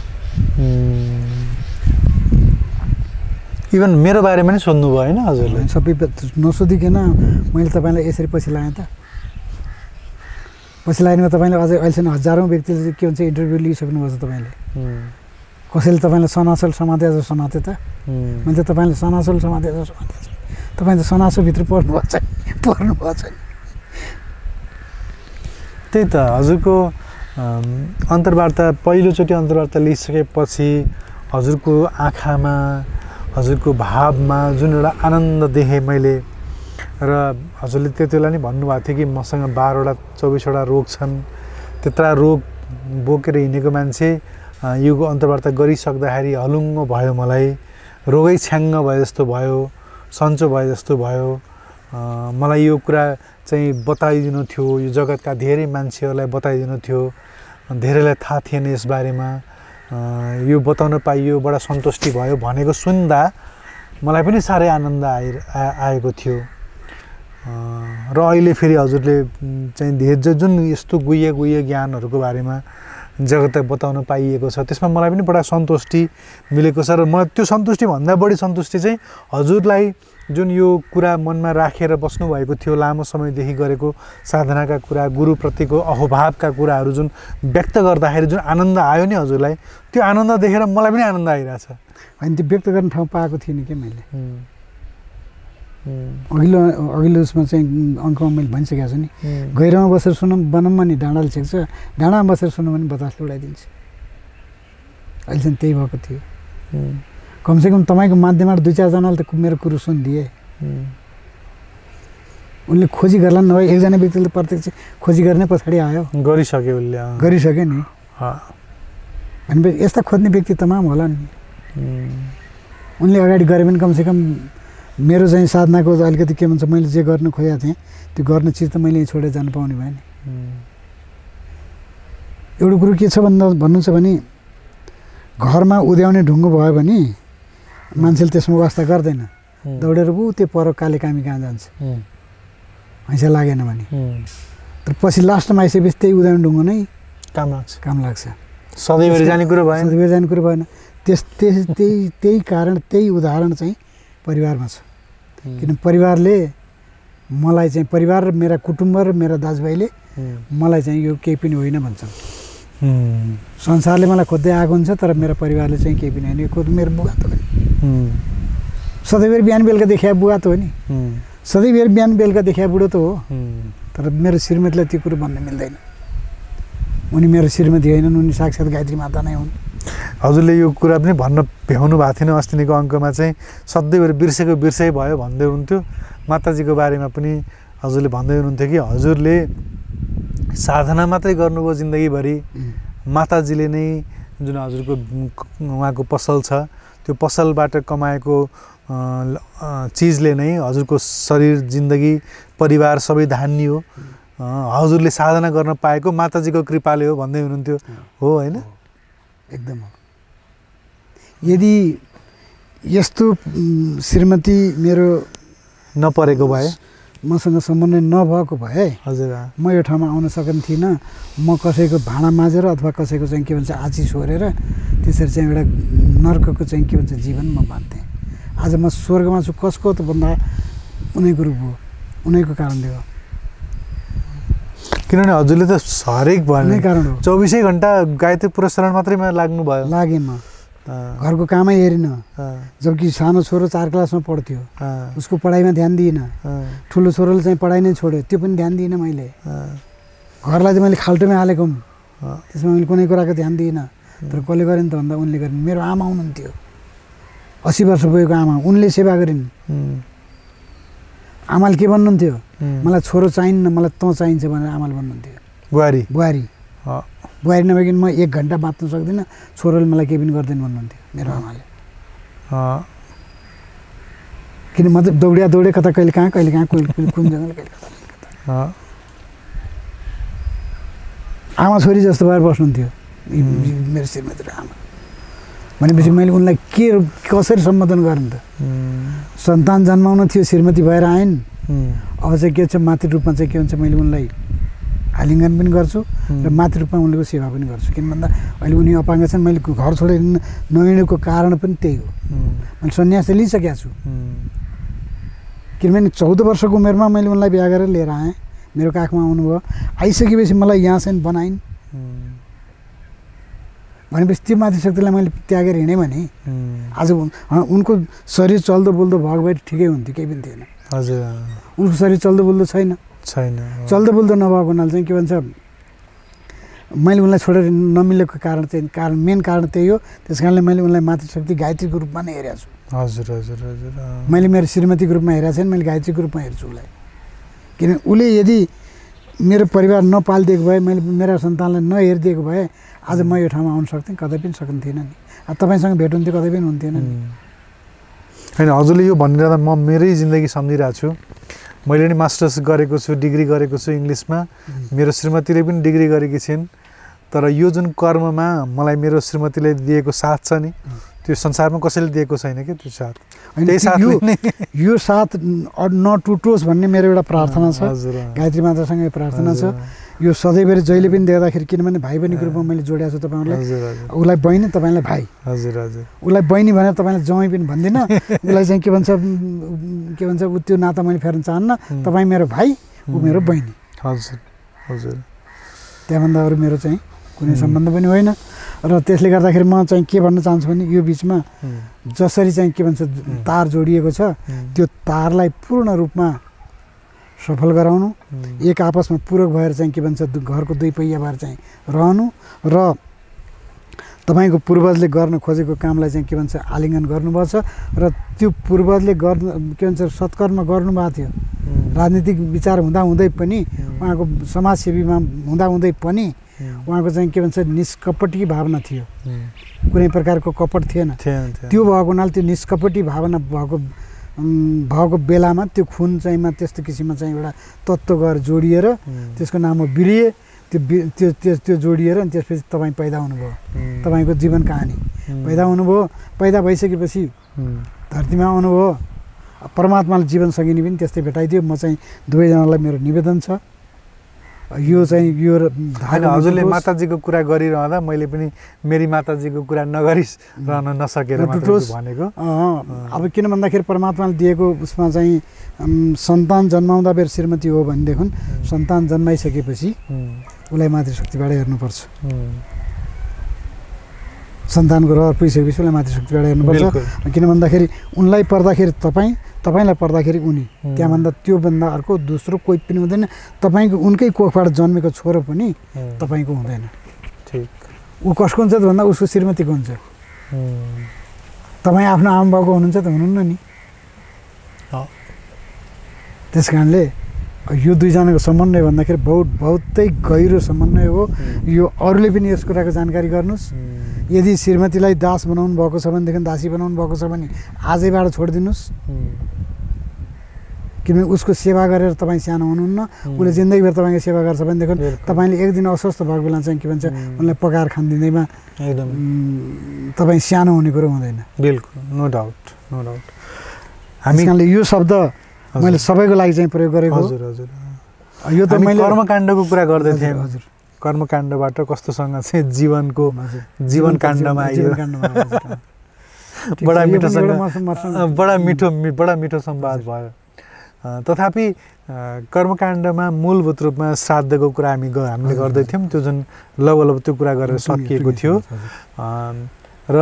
इभन मेरो बारेमा नि सोध्नुभयो होइन हजुरले? सबै नसोधिकन मैले तपाईँलाई यसरी पछि लगाएँ त। पछि लाइनमा तपाईँले अझै अहिलेसम्म हजारौँ व्यक्तिले के भन्छ इन्टरभ्यू लिइसक्नुभएको छ तपाईँले। कसैले तपाईँलाई सनासोल समाते जस्तो समाते त? मैले त तपाईँले सनासोल समाते जस्तो समाते छु। तपाईँ त सनासोभित्र पर्नुभएको छैन, पर्नुभएको छैन। त्यही त हजुरको अन्तर्वार्ता, पहिलोचोटि अन्तर्वार्ता लिइसकेपछि हजुरको आँखामा, हजुरको भावमा जुन एउटा आनन्द देखेँ मैले, र हजुरले त्यति बेला नि भन्नुभएको थियो कि मसँग 12वटा 24वटा रोग छन्, त्यत्रा रोग बोकेर हिँडेको मान्छे यो अन्तर्वार्ता गरिसक्दाखेरि हलुङ्ग भयो, मलाई रोगै छ्याङ्ग भए जस्तो भयो, सन्चो भए जस्तो भयो। मलाई यो कुरा चाहिँ बताइदिनु थियो, यो जगतका धेरै मान्छेहरूलाई बताइदिनु थियो, धेरैलाई थाहा थिएन यसबारेमा, यो बताउन पाइयो, बडा सन्तुष्टि भयो भनेको सुन्दा मलाई पनि साह्रै आनन्द आएको थियो। र अहिले फेरि हजुरले चाहिँ धेरै जुन यस्तो गुह्य ज्ञानहरूको बारेमा जगतलाई बताउन पाइएको छ, त्यसमा मलाई पनि बडा सन्तुष्टि मिलेको छ। र मलाई त्यो सन्तुष्टिभन्दा बढी सन्तुष्टि चाहिँ हजुरलाई जुन यो कुरा मनमा राखेर बस्नुभएको थियो, लामो समयदेखि गरेको साधनाका कुरा, गुरुप्रतिको अहोभावका कुराहरू जुन व्यक्त गर्दाखेरि जुन आनन्द आयो नि हजुरलाई, त्यो आनन्द देखेर मलाई पनि आनन्द आइरहेछ। होइन, त्यो व्यक्त गर्ने ठाउँ पाएको थिइनँ क्या मैले। अघिल्लो उसमा चाहिँ अङ्कमा मैले भनिसकेको छु नि, गहिरोमा बसेर सुनौँ बनाउँ नि डाँडाले छेक्छ, डाँडामा बसेर सुनौँ भने बतासले उडाइदिन्छ। अहिलेसम्म त्यही भएको थियो। कमसेकम तपाईँको माध्यमबाट 2-4 जनाले त मेरो कुरो सुनिदिए। उनले खोजी गर्ला नभए एकजना व्यक्तिले त प्रत्यक्ष खोजी गर्ने पछाडि आयो, गरिसक्यो, उसले गरिसक्यो नि। भनेपछि यस्ता खोज्ने व्यक्ति तमाम होला नि। उनले अगाडि गरे भने कमसेकम मेरो चाहिँ साधनाको अलिकति के भन्छ, मैले जे गर्न खोजेको थिएँ त्यो गर्ने चिज त मैले छोडेर जानु पाउने भयो नि। एउटा कुरो के छ भन्नु छ भने, घरमा उद्याउने ढुङ्गो भयो भने मान्छेले त्यसमा वास्ता गर्दैन, दौडेर ऊ त्यो पर काले कामी कहाँ जान्छ, हैसा लागेन भने। तर पछि लास्टमा आइसकेपछि त्यही उद्याउने ढुङ्गो नै काम लाग्छ। सधैँभरि जाने कुरो भएन, सधैँभरि जाने कुरो भएन। त्यही कारण, त्यही उदाहरण चाहिँ परिवारमा छ। किन परिवारले मलाई चाहिँ, परिवार र मेरा कुटुम्ब र मेरा दाजुभाइले मलाई चाहिँ यो केही पनि होइन भन्छन्। संसारले मलाई खोज्दै आएको हुन्छ, तर मेरो परिवारले चाहिँ केही पनि होइन, यो खोज मेरो बुवा त हो नि, सधैँभरि बिहान बेलुका देखिया बुवा त हो नि, सधैँभरि बिहान बेलुका देखिया बुढो त हो। तर मेरो श्रीमतीलाई त्यो कुरो भन्न मिल्दैन। उनी मेरो श्रीमती होइनन्, उनी साक्षात् गायत्री माता नै हुन्। हजुरले यो कुरा पनि भन्न भ्याउनु भएको थिएन अस्तिको अङ्कमा चाहिँ, सधैँभरि बिर्सै भयो भन्दै हुनुहुन्थ्यो। माताजीको बारेमा पनि हजुरले भन्दै हुनुहुन्थ्यो कि हजुरले साधना मात्रै गर्नुभयो जिन्दगीभरि, माताजीले नै जुन हजुरको उहाँको पसल छ, त्यो पसलबाट कमाएको चिजले नै हजुरको शरीर, जिन्दगी, परिवार सबै धान्य हो, हजुरले साधना गर्न पाएको माताजीको कृपाले हो भन्दै हुनुहुन्थ्यो। हो होइन? एकदम हो। यदि यस्तो श्रीमती मेरो नपरेको भए, मसँग सम्बन्ध नभएको भए हजुर म यो ठाउँमा आउन सक्ने थिइनँ। म कसैको भाँडा माझेर अथवा कसैको चाहिँ के भन्छ आची सोरेर त्यसरी चाहिँ एउटा नर्कको चाहिँ के भन्छ जीवन म बाँध्थेँ। आज म स्वर्गमा छु कसको त भन्दा उनीको रूप हो, उनीको कारणले हो। किनभने हजुरले त हरेक भन्ने कारण हो, 24 घण्टा गायत्री पुरस्कार मात्रैमा लाग्नु भयो। लागेँ म, घरको कामै हेरिन, जबकि सानो छोरो 4 क्लासमा पढ्थ्यो, उसको पढाइमा ध्यान दिइनँ। ठुलो छोरोले चाहिँ पढाइ नै छोड्यो, त्यो पनि ध्यान दिइनँ मैले। घरलाई चाहिँ मैले खाल्टोमै हालेको हुँ, त्यसमा मैले कुनै कुराको ध्यान दिइनँ। तर कसले गरेन त भन्दा उनले गरिन्। मेरो आमा हुनुहुन्थ्यो, 80 वर्ष पुगेको आमा, उनले सेवा गरिन्। आमाले के भन्नुहुन्थ्यो, मलाई छोरो चाहिन्न, मलाई तँ चाहिन्छ भनेर आमाले भन्नुहुन्थ्यो। बुहारी नभइकन म 1 घन्टा बाँच्न सक्दिनँ, छोरोले मलाई केही पनि गर्दैन भन्नुहुन्थ्यो मेरो आमाले। किन म त दौडे कता कहिले कहाँ कुन जङ्गल कहिले कता। आमा छोरी जस्तो भएर बस्नुहुन्थ्यो मेरो श्रीमती र आमा। भनेपछि मैले उनलाई कसरी सम्बोधन गरेँ त? सन्तान जन्माउन थियो, श्रीमती भएर आइन्। अब चाहिँ के छ, मातृ रूपमा चाहिँ के हुन्छ, मैले उनलाई आलिङ्गन पनि गर्छु र मातृ रूपमा उनको सेवा पनि गर्छु। किन भन्दा अहिले उनी अपाङ्ग छन्, मैले घर छोडेर नहिँडेको कारण पनि त्यही हो। मैले सन्यास लिइसकेको छु, किनभने 14 वर्षको उमेरमा मैले उनलाई बिहा गरेर लिएर आएँ। मेरो काखमा आउनुभयो, आइसकेपछि मलाई यहाँ चाहिँ बनाइन्। भनेपछि त्यो मातृशक्तिलाई मैले त्यागेर हिँडेँ भने आज उनको शरीर चल्दो बोल्दो भएको भए ठिकै हुन्थ्यो, केही पनि थिएन। हजुर, उनको शरीर चल्दो बोल्दो छैन। चल्दो बोल्दो नभएको हुनाले चाहिँ के भन्छ, मैले उनलाई छोडेर नमिलेको कारण चाहिँ मेन कारण त्यही हो। त्यस कारणले मैले उनलाई मातृशक्ति गायत्रीको रूपमा नै हेरेको छु। हजुर। मैले मेरो श्रीमतीको रूपमा हेरेको छैन, मैले गायत्रीको रूपमा हेर्छु उसलाई। किन उसले यदि मेरो परिवार नपालिदिएको भए, मैले मेरा सन्तानलाई नहेरिदिएको भए आज म यो ठाउँमा आउन सक्थेँ? कतै पनि सक्ने नि। तपाईँसँग भेट हुन्थ्यो, कतै पनि हुन्थेन नि। होइन, हजुरले यो भनिरहँदा म मेरै जिन्दगी सम्झिरहेको छु। मैले नि मास्टर्स गरेको छु, डिग्री गरेको छु इङ्ग्लिसमा। मेरो श्रीमतीले पनि डिग्री गरेकी छिन्। तर यो जुन कर्ममा मलाई मेरो श्रीमतीले दिएको साथ छ नि, त्यो संसारमा कसैले दिएको छैन क्या त्यो साथ। यो साथ नटुटोस् भन्ने मेरो एउटा प्रार्थना छ। गायत्री मातासँग प्रार्थना छ, यो सधैँभरि जहिले पनि देख्दाखेरि, किनभने भाइ बहिनीको रूपमा मैले जोडेको छु तपाईँहरूलाई। उसलाई बहिनी, तपाईँलाई भाइ। उसलाई बहिनी भनेर तपाईँलाई जमाइ पनि भन्दिनँ। उसलाई चाहिँ के भन्छ ऊ त्यो नाता मैले फेर्न चाहन्न। तपाईँ मेरो भाइ, ऊ मेरो बहिनी। त्यहाँभन्दा अरू मेरो चाहिँ कुनै सम्बन्ध पनि होइन। र त्यसले गर्दाखेरि म चाहिँ के भन्न चाहन्छु भने, यो बिचमा जसरी चाहिँ के भन्छ तार जोडिएको छ, त्यो तारलाई पूर्ण रूपमा सफल गराउनु, एक आपसमा पूरक भएर चाहिँ के भन्छ घरको 2 पहिया भएर चाहिँ रहनु, र तपाईँको पूर्वजले गर्न खोजेको कामलाई चाहिँ के भन्छ आलिङ्गन गर्नुपर्छ। र त्यो पूर्वजले के भन्छ सत्कर्म गर्नुभएको थियो। राजनीतिक विचार हुँदाहुँदै पनि, उहाँको समाजसेवीमा हुँदाहुँदै पनि उहाँको चाहिँ के भन्छ निष्कपटी भावना थियो, कुनै प्रकारको कपट थिएन। त्यो भएको हुनाले त्यो निष्कपटी भावना भएको बेलामा त्यो खुन चाहिँमा त्यस्तो किसिममा चाहिँ एउटा तत्त्व गएर जोडिएर, त्यसको नाम हो वीर्य। त्यो जोडिएर अनि त्यसपछि तपाईँ पैदा हुनुभयो। तपाईँको जीवन कहानी पैदा हुनुभयो। पैदा भइसकेपछि धरतीमा आउनुभयो। परमात्माले जीवन सगिनी पनि त्यस्तै भेटाइदियो। म चाहिँ दुवैजनालाई मेरो निवेदन छ, यो चाहिँ यो होइन, हजुरले माताजीको कुरा गरिरहँदा मैले पनि मेरी माताजीको कुरा नगरिरहन नसकेर भनेको। अब किन भन्दाखेरि परमात्माले दिएको उसमा चाहिँ सन्तान जन्माउँदा बेर श्रीमती हो भनेदेखि सन्तान जन्माइसकेपछि उसलाई मातृशक्तिबाट हेर्नुपर्छ। सन्तानको रहर पुगिसकेपछि उसलाई मातृशक्तिबाट हेर्नुपर्छ। किन भन्दाखेरि उनलाई पर्दाखेरि तपाईँलाई पर्दाखेरि उनी, त्यहाँभन्दा त्योभन्दा अर्को दोस्रो कोही पनि हुँदैन। तपाईँको उनकै कोखबाट जन्मेको छोरो पनि तपाईँको हुँदैन। ऊ कसको हुन्छ त भन्दा उसको श्रीमतीको हुन्छ। तपाईँ आफ्नो आमा बाउको हुनुहुन्छ त हुनुहुन्न नि। त्यस कारणले यो दुईजनाको समन्वय भन्दाखेरि बहुतै गहिरो समन्वय हो। यो अरूले पनि यस कुराको जानकारी गर्नुहोस्। यदि श्रीमतीलाई दास बनाउनु भएको छ भनेदेखि, दासी बनाउनु भएको छ भने आजैबाट छोडिदिनुहोस्। किनभने उसको सेवा गरेर तपाईँ सानो हुनुहुन्न, उसले जिन्दगीभर तपाईँको सेवा गर्छ भनेदेखि तपाईँले एक दिन अस्वस्थ भएको बेला चाहिँ के भन्छ उनलाई पकाएर खान दिँदैमा तपाईँ सानो हुने कुरो हुँदैन। बिल्कुल, नो डाउट। हामी यो शब्द मैले सबैको लागि चाहिँ प्रयोग गरेको। यो त मैले कर्मकाण्डको कुरा गर्दै थिएँ। हजुर, कर्मकाण्डबाट कस्तोसँग चाहिँ जीवन काण्डमा आयो। बडा मिठो संवाद भयो। तथापि कर्मकाण्डमा मूलभूत रूपमा श्राद्धको कुरा हामीले गर्दै थियौँ। त्यो जुन लगभग त्यो कुरा गरेर सकिएको थियो। र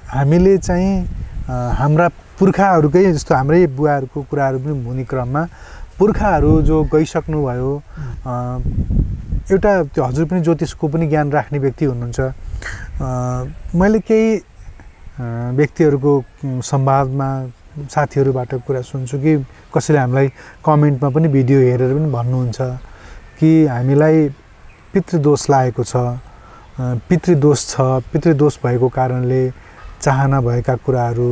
हामीले चाहिँ हाम्रा पुर्खाहरूकै जस्तो हाम्रै बुवाहरूको कुराहरू पनि हुने क्रममा पुर्खाहरू जो गइसक्नुभयो एउटा त्यो हजुर पनि ज्योतिषको पनि ज्ञान राख्ने व्यक्ति हुनुहुन्छ मैले केही व्यक्तिहरूको संवादमा साथीहरूबाट कुरा सुन्छु कि कसैले हामीलाई कमेन्टमा पनि भिडियो हेरेर पनि भन्नुहुन्छ कि हामीलाई पितृदोष लागेको छ पितृदोष छ पितृदोष भएको कारणले चाहना भएका कुराहरू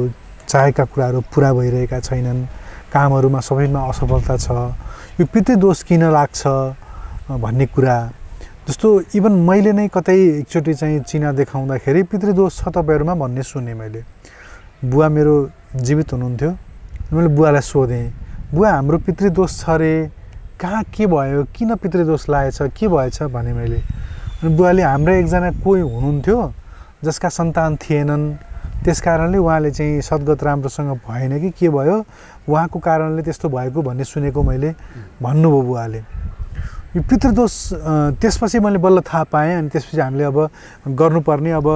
चाहेका कुराहरू पुरा भइरहेका छैनन् कामहरूमा सबैमा असफलता छ यो पितृदोष किन लाग्छ भन्ने कुरा जस्तो इभन मैले नै कतै एकचोटि चाहिँ चिना देखाउँदाखेरि पितृदोष छ तपाईँहरूमा भन्ने सुने मैले बुवा मेरो जीवित हुनुहुन्थ्यो मैले बुवालाई सोधेँ बुवा हाम्रो पितृदोष छ रे कहाँ के भयो किन पितृदोष लागेछ के भएछ भने मैले अनि बुवाले हाम्रो एकजना कोही हुनुहुन्थ्यो जसका सन्तान थिएनन् त्यस कारणले उहाँले चाहिँ सद्गत राम्रोसँग भएन कि के भयो उहाँको कारणले त्यस्तो भएको भन्ने सुनेको मैले भन्नुभयो बुवाले यो पितृदोष त्यसपछि मैले बल्ल थाहा पाएँ अनि त्यसपछि हामीले अब गर्नुपर्ने अब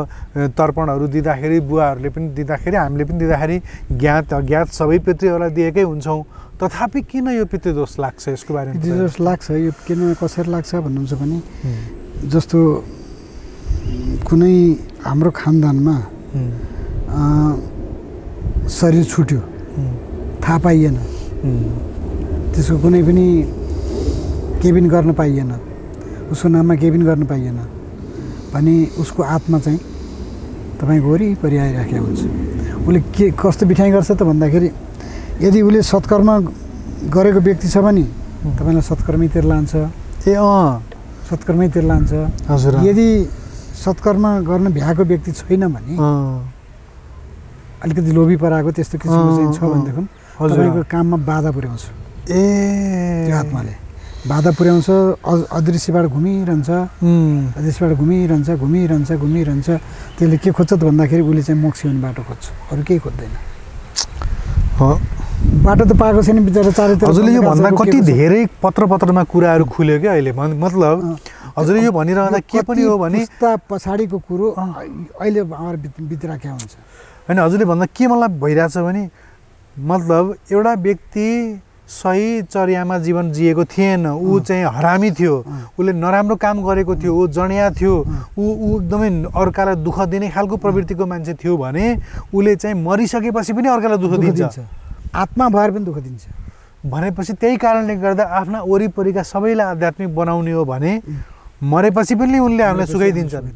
तर्पणहरू दिँदाखेरि बुवाहरूले पनि दिँदाखेरि हामीले पनि दिँदाखेरि ज्ञात अज्ञात सबै पितृहरूलाई दिएकै हुन्छौँ तथापि किन यो पितृदोष लाग्छ यसको बारेमा पितृदोष लाग्छ यो किन कसरी लाग्छ भन्नुहुन्छ भने जस्तो कुनै हाम्रो खानदानमा शरीर छुट्यो थाहा पाइएन त्यसको कुनै पनि केही पनि गर्न पाइएन उसको नाममा केही पनि गर्न पाइएन भने उसको आत्मा चाहिँ तपाईँको वरिपरि आइराखेको हुन्छ उसले के कस्तो बिठाइ गर्छ त भन्दाखेरि यदि उसले सत्कर्म गरेको व्यक्ति छ भने तपाईँलाई सत्कर्मैतिर लान्छ सत्कर्मैतिर लान्छ हजुर यदि सत्कर्म गर्न भ्याएको व्यक्ति छैन भने अलिकति लोभी पराएको त्यस्तो किसिमको चाहिँ छ भनेदेखि तपाईँको काममा बाधा पुर्याउँछ त्यो आत्माले बाधा पुर्याउँछ अदृश्यबाट घुमिरहन्छ अदृश्यबाट घुमिरहन्छ त्यसले के खोज्छ त भन्दाखेरि उसले चाहिँ मोक्ष हुने बाटो खोज्छ अरू केही खोज्दैन बाटो त पाएको छैन बिचरा चारैतिर हजुरले यो भन्दा कति धेरै पत्रमा कुराहरू खुल्यो क्या अहिले मतलब हजुरले यो भनिरहँदा के पनि हो भने पछाडिको कुरो अहिले बितिराखेको हुन्छ होइन हजुरले भन्दा के मलाई भइरहेछ भने मतलब एउटा व्यक्ति सही चर्यामा जीवन जिएको थिएन ऊ चाहिँ हरामी थियो उसले नराम्रो काम गरेको थियो ऊ जडिया थियो ऊ एकदमै अर्कालाई दुःख दिने खालको प्रवृत्तिको मान्छे थियो भने उसले चाहिँ मरिसकेपछि पनि अर्कालाई दुःख दिन्छ आत्मा भएर पनि दुःख दिन्छ भनेपछि त्यही कारणले गर्दा आफ्ना वरिपरिका सबैलाई आध्यात्मिक बनाउने हो भने मरेपछि पनि उनले हामीलाई सुखै दिन्छन्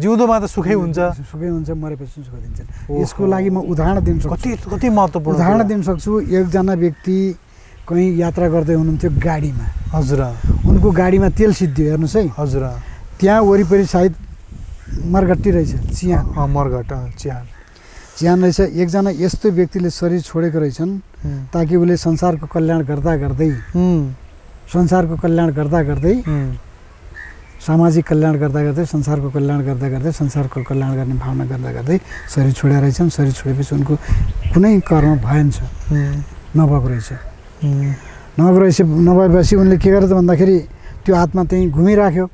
जिउँदोमा त सुखै हुन्छ मरेपछि सुख दिन्छन् यसको लागि म उदाहरण दिन सक्छु कति महत्त्वपूर्ण उदाहरण दिन सक्छु एकजना व्यक्ति कहीँ यात्रा गर्दै हुनुहुन्थ्यो गाडीमा हजुर उनको गाडीमा तेल सिद्धियो हेर्नुहोस् है हजुर त्यहाँ वरिपरि सायद मरघट्टी रहेछ चिहान रहेछ एकजना यस्तो व्यक्तिले शरीर छोडेको रहेछन् ताकि उसले संसारको कल्याण गर्दा गर्दै सामाजिक कल्याण गर्दा गर्दै संसारको कल्याण गर्ने भावना गर्दा गर्दै शरीर छोडेर रहेछन् शरीर छोडेपछि उनको कुनै कर्म भएन नभएपछि उनले के गर्यो त भन्दाखेरि त्यो आत्मा त्यहीँ घुमिराख्यो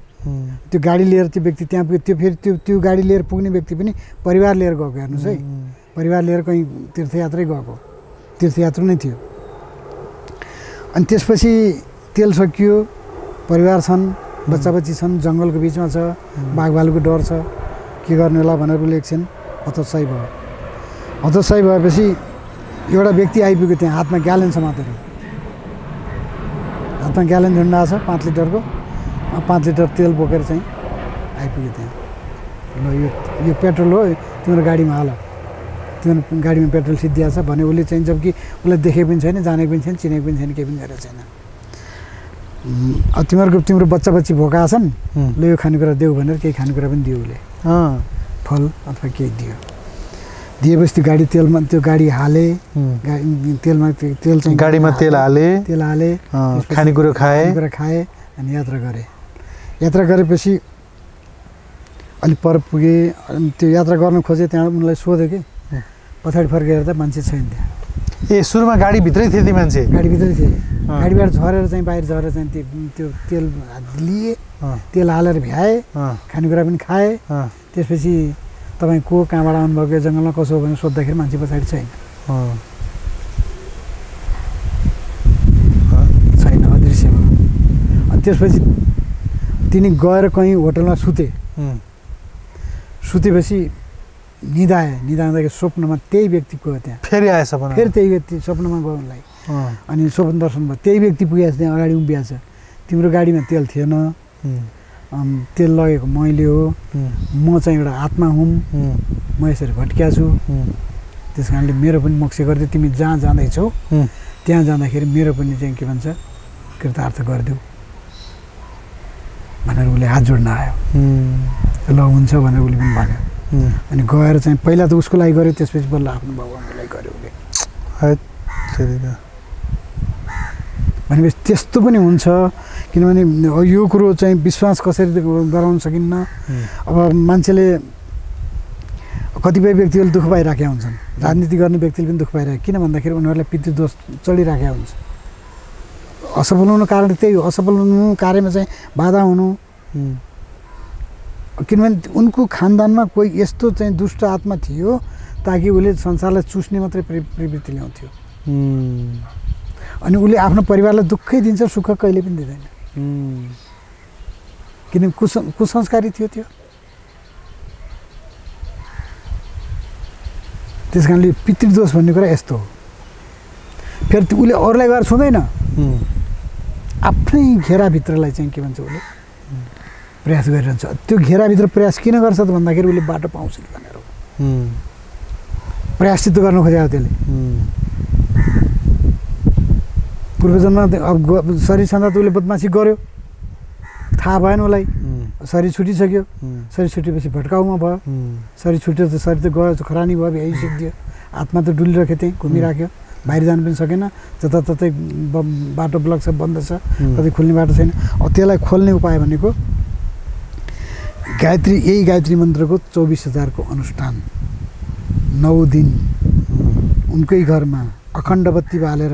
त्यो गाडी लिएर त्यो व्यक्ति त्यहाँ पुग्यो त्यो फेरि त्यो गाडी लिएर पुग्ने व्यक्ति पनि परिवार लिएर गएको हेर्नुहोस् है परिवार लिएर कहीँ तीर्थयात्रै गएको तीर्थयात्रा नै थियो अनि त्यसपछि तेल सकियो परिवार छन् बच्चा बच्ची छन् जङ्गलको बिचमा छ बाघ भालुको डर छ के गर्ने होला भनेर उसले एकछिन हतोत्साही भएपछि एउटा व्यक्ति आइपुग्यो त्यहाँ हातमा ग्यालेन समातेर हातमा ग्यालेन झन्डा छ 5 लिटरको 5 लिटर तेल बोकेर चाहिँ आइपुग्यो त्यहाँ ल यो पेट्रोल हो तिम्रो गाडीमा हाल तिम्रो गाडीमा पेट्रोल सिद्धिया छ भने उसले चाहिँ जबकि उसलाई देखेको पनि छैन जानेको पनि छैन चिनेको पनि छैन केही पनि गरेको छैन तिम्रो बच्चा बच्ची भोका छन् ल यो खानेकुरा देऊ भनेर केही खानेकुरा पनि दियो उसले फल अथवा केही दिएपछि त्यो गाडी तेलमा त्यो गाडी हाले तेलमा तेल चाहिँ गाडीमा तेल हाले खानेकुरा खाए अनि यात्रा गरेपछि अलि पर पुगे अनि त्यो यात्रा गर्न खोजे त्यहाँ उनलाई सोध्यो कि पछाडि फर्केर त मान्छे छैन त्यहाँ सुरुमा गाडीभित्रै थिए ती मान्छे गाडीभित्रै थिए गाडीबाट झरेर चाहिँ बाहिर झरेर चाहिँ त्यो तेल लिए तेल हालेर भ्याए खानेकुरा पनि खाए त्यसपछि तपाईँ को कहाँबाट आउनुभएको जङ्गलमा कसो हो भनेर सोद्धाखेरि मान्छे पछाडि छैन छैन अदृश्य भयो। अनि त्यसपछि तिनी गएर कहीँ होटलमा सुतेपछि निदाउँदाखेरि स्वप्नमा त्यही व्यक्ति गयो त्यहाँ फेरि आएछ भने फेरि त्यही व्यक्ति स्वप्नमा गयो उनलाई अनि स्वप्न दर्शन भयो त्यही व्यक्ति पुगेछ त्यहाँ अगाडि उभिएको छ तिम्रो गाडीमा तेल थिएन तेल लगेको मैले हो म चाहिँ एउटा आत्मा हुँ म यसरी भट्किया छु त्यस कारणले मेरो पनि मोक्ष गरिदियो तिमी जहाँ जाँदैछौ त्यहाँ जाँदाखेरि मेरो पनि चाहिँ के भन्छ कृतार्थ गरिदेऊ भनेर उसले हात जोड्न आयो ल हुन्छ भनेर उसले पनि भन्यो अनि गएर चाहिँ पहिला त उसको लागि गर्यो त्यसपछि बल्ल आफ्नो भगवान्को लागि गर्यो उसले भनेपछि त्यस्तो पनि हुन्छ किनभने यो कुरो चाहिँ विश्वास कसरी गराउन सकिन्न अब मान्छेले कतिपय व्यक्तिहरूले दुःख पाइराखेका हुन्छन् राजनीति गर्ने व्यक्तिले पनि दुःख पाइरहेको किन भन्दाखेरि उनीहरूलाई पितृदोष चलिराखेका हुन्छ असफल हुनु कारण त्यही हो असफल हुनु कार्यमा चाहिँ बाधा हुनु किनभने उनको खानदानमा कोही यस्तो चाहिँ दुष्ट आत्मा थियो ताकि उसले संसारलाई चुस्ने मात्रै प्रवृत्ति ल्याउँथ्यो अनि उसले आफ्नो परिवारलाई दुःखै दिन्छ सुख कहिले पनि दिँदैन किनभने कुसंस्कारी थियो त्यो त्यस कारणले पितृदोष भन्ने कुरा यस्तो हो फेरि उसले अरूलाई गएर छुँदैन आफ्नै घेराभित्रलाई चाहिँ के भन्छ उसले प्रयास गरिरहन्छ त्यो घेराभित्र प्रयास किन गर्छ त भन्दाखेरि उसले बाटो पाउँछ कि भनेर प्रयासचित गर्न खोजेको त्यसले पूर्वजन्ममा अब शरीर छँदा त उसले बदमासी गर्यो थाहा भएन उसलाई शरीर छुटिसक्यो शरीर छुटेपछि भट्काउमा भयो शरीर छुट्यो त शरीर त गयो खरानी भयो यही सिद्धियो आत्मा त डुलिरहेको त्यहीँ घुमिराख्यो बाहिर जानु पनि सकेन जताततै बाटो ब्लक छ बन्द छ कतै खुल्ने बाटो छैन अब त्यसलाई खोल्ने उपाय भनेको गायत्री यही गायत्री मन्त्रको 24,000 को अनुष्ठान 9 दिन उनकै घरमा अखण्ड बत्ती बालेर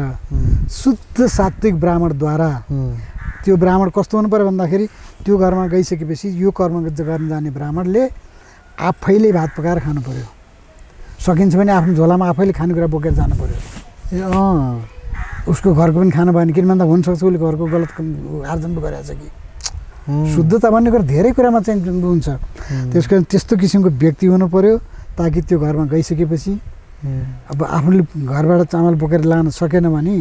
शुद्ध सात्विक ब्राह्मणद्वारा त्यो ब्राह्मण कस्तो हुनु पर्यो भन्दाखेरि त्यो घरमा गइसकेपछि यो कर्म गर्न जाने ब्राह्मणले आफैले भात पकाएर खानु पर्यो सकिन्छ भने आफ्नो झोलामा आफैले खानेकुरा बोकेर जानु पर्यो उसको घरको पनि खानु भएन किन भन्दा हुनसक्छ उसले घरको गलत आर्जन पो गरेको छ कि शुद्धता भन्ने कुरा धेरै कुरामा चाहिँ हुन्छ त्यसको त्यस्तो किसिमको व्यक्ति हुनु पर्यो ताकि त्यो घरमा गइसकेपछि अब आफूले घरबाट चामल बोकेर लान सकेन भने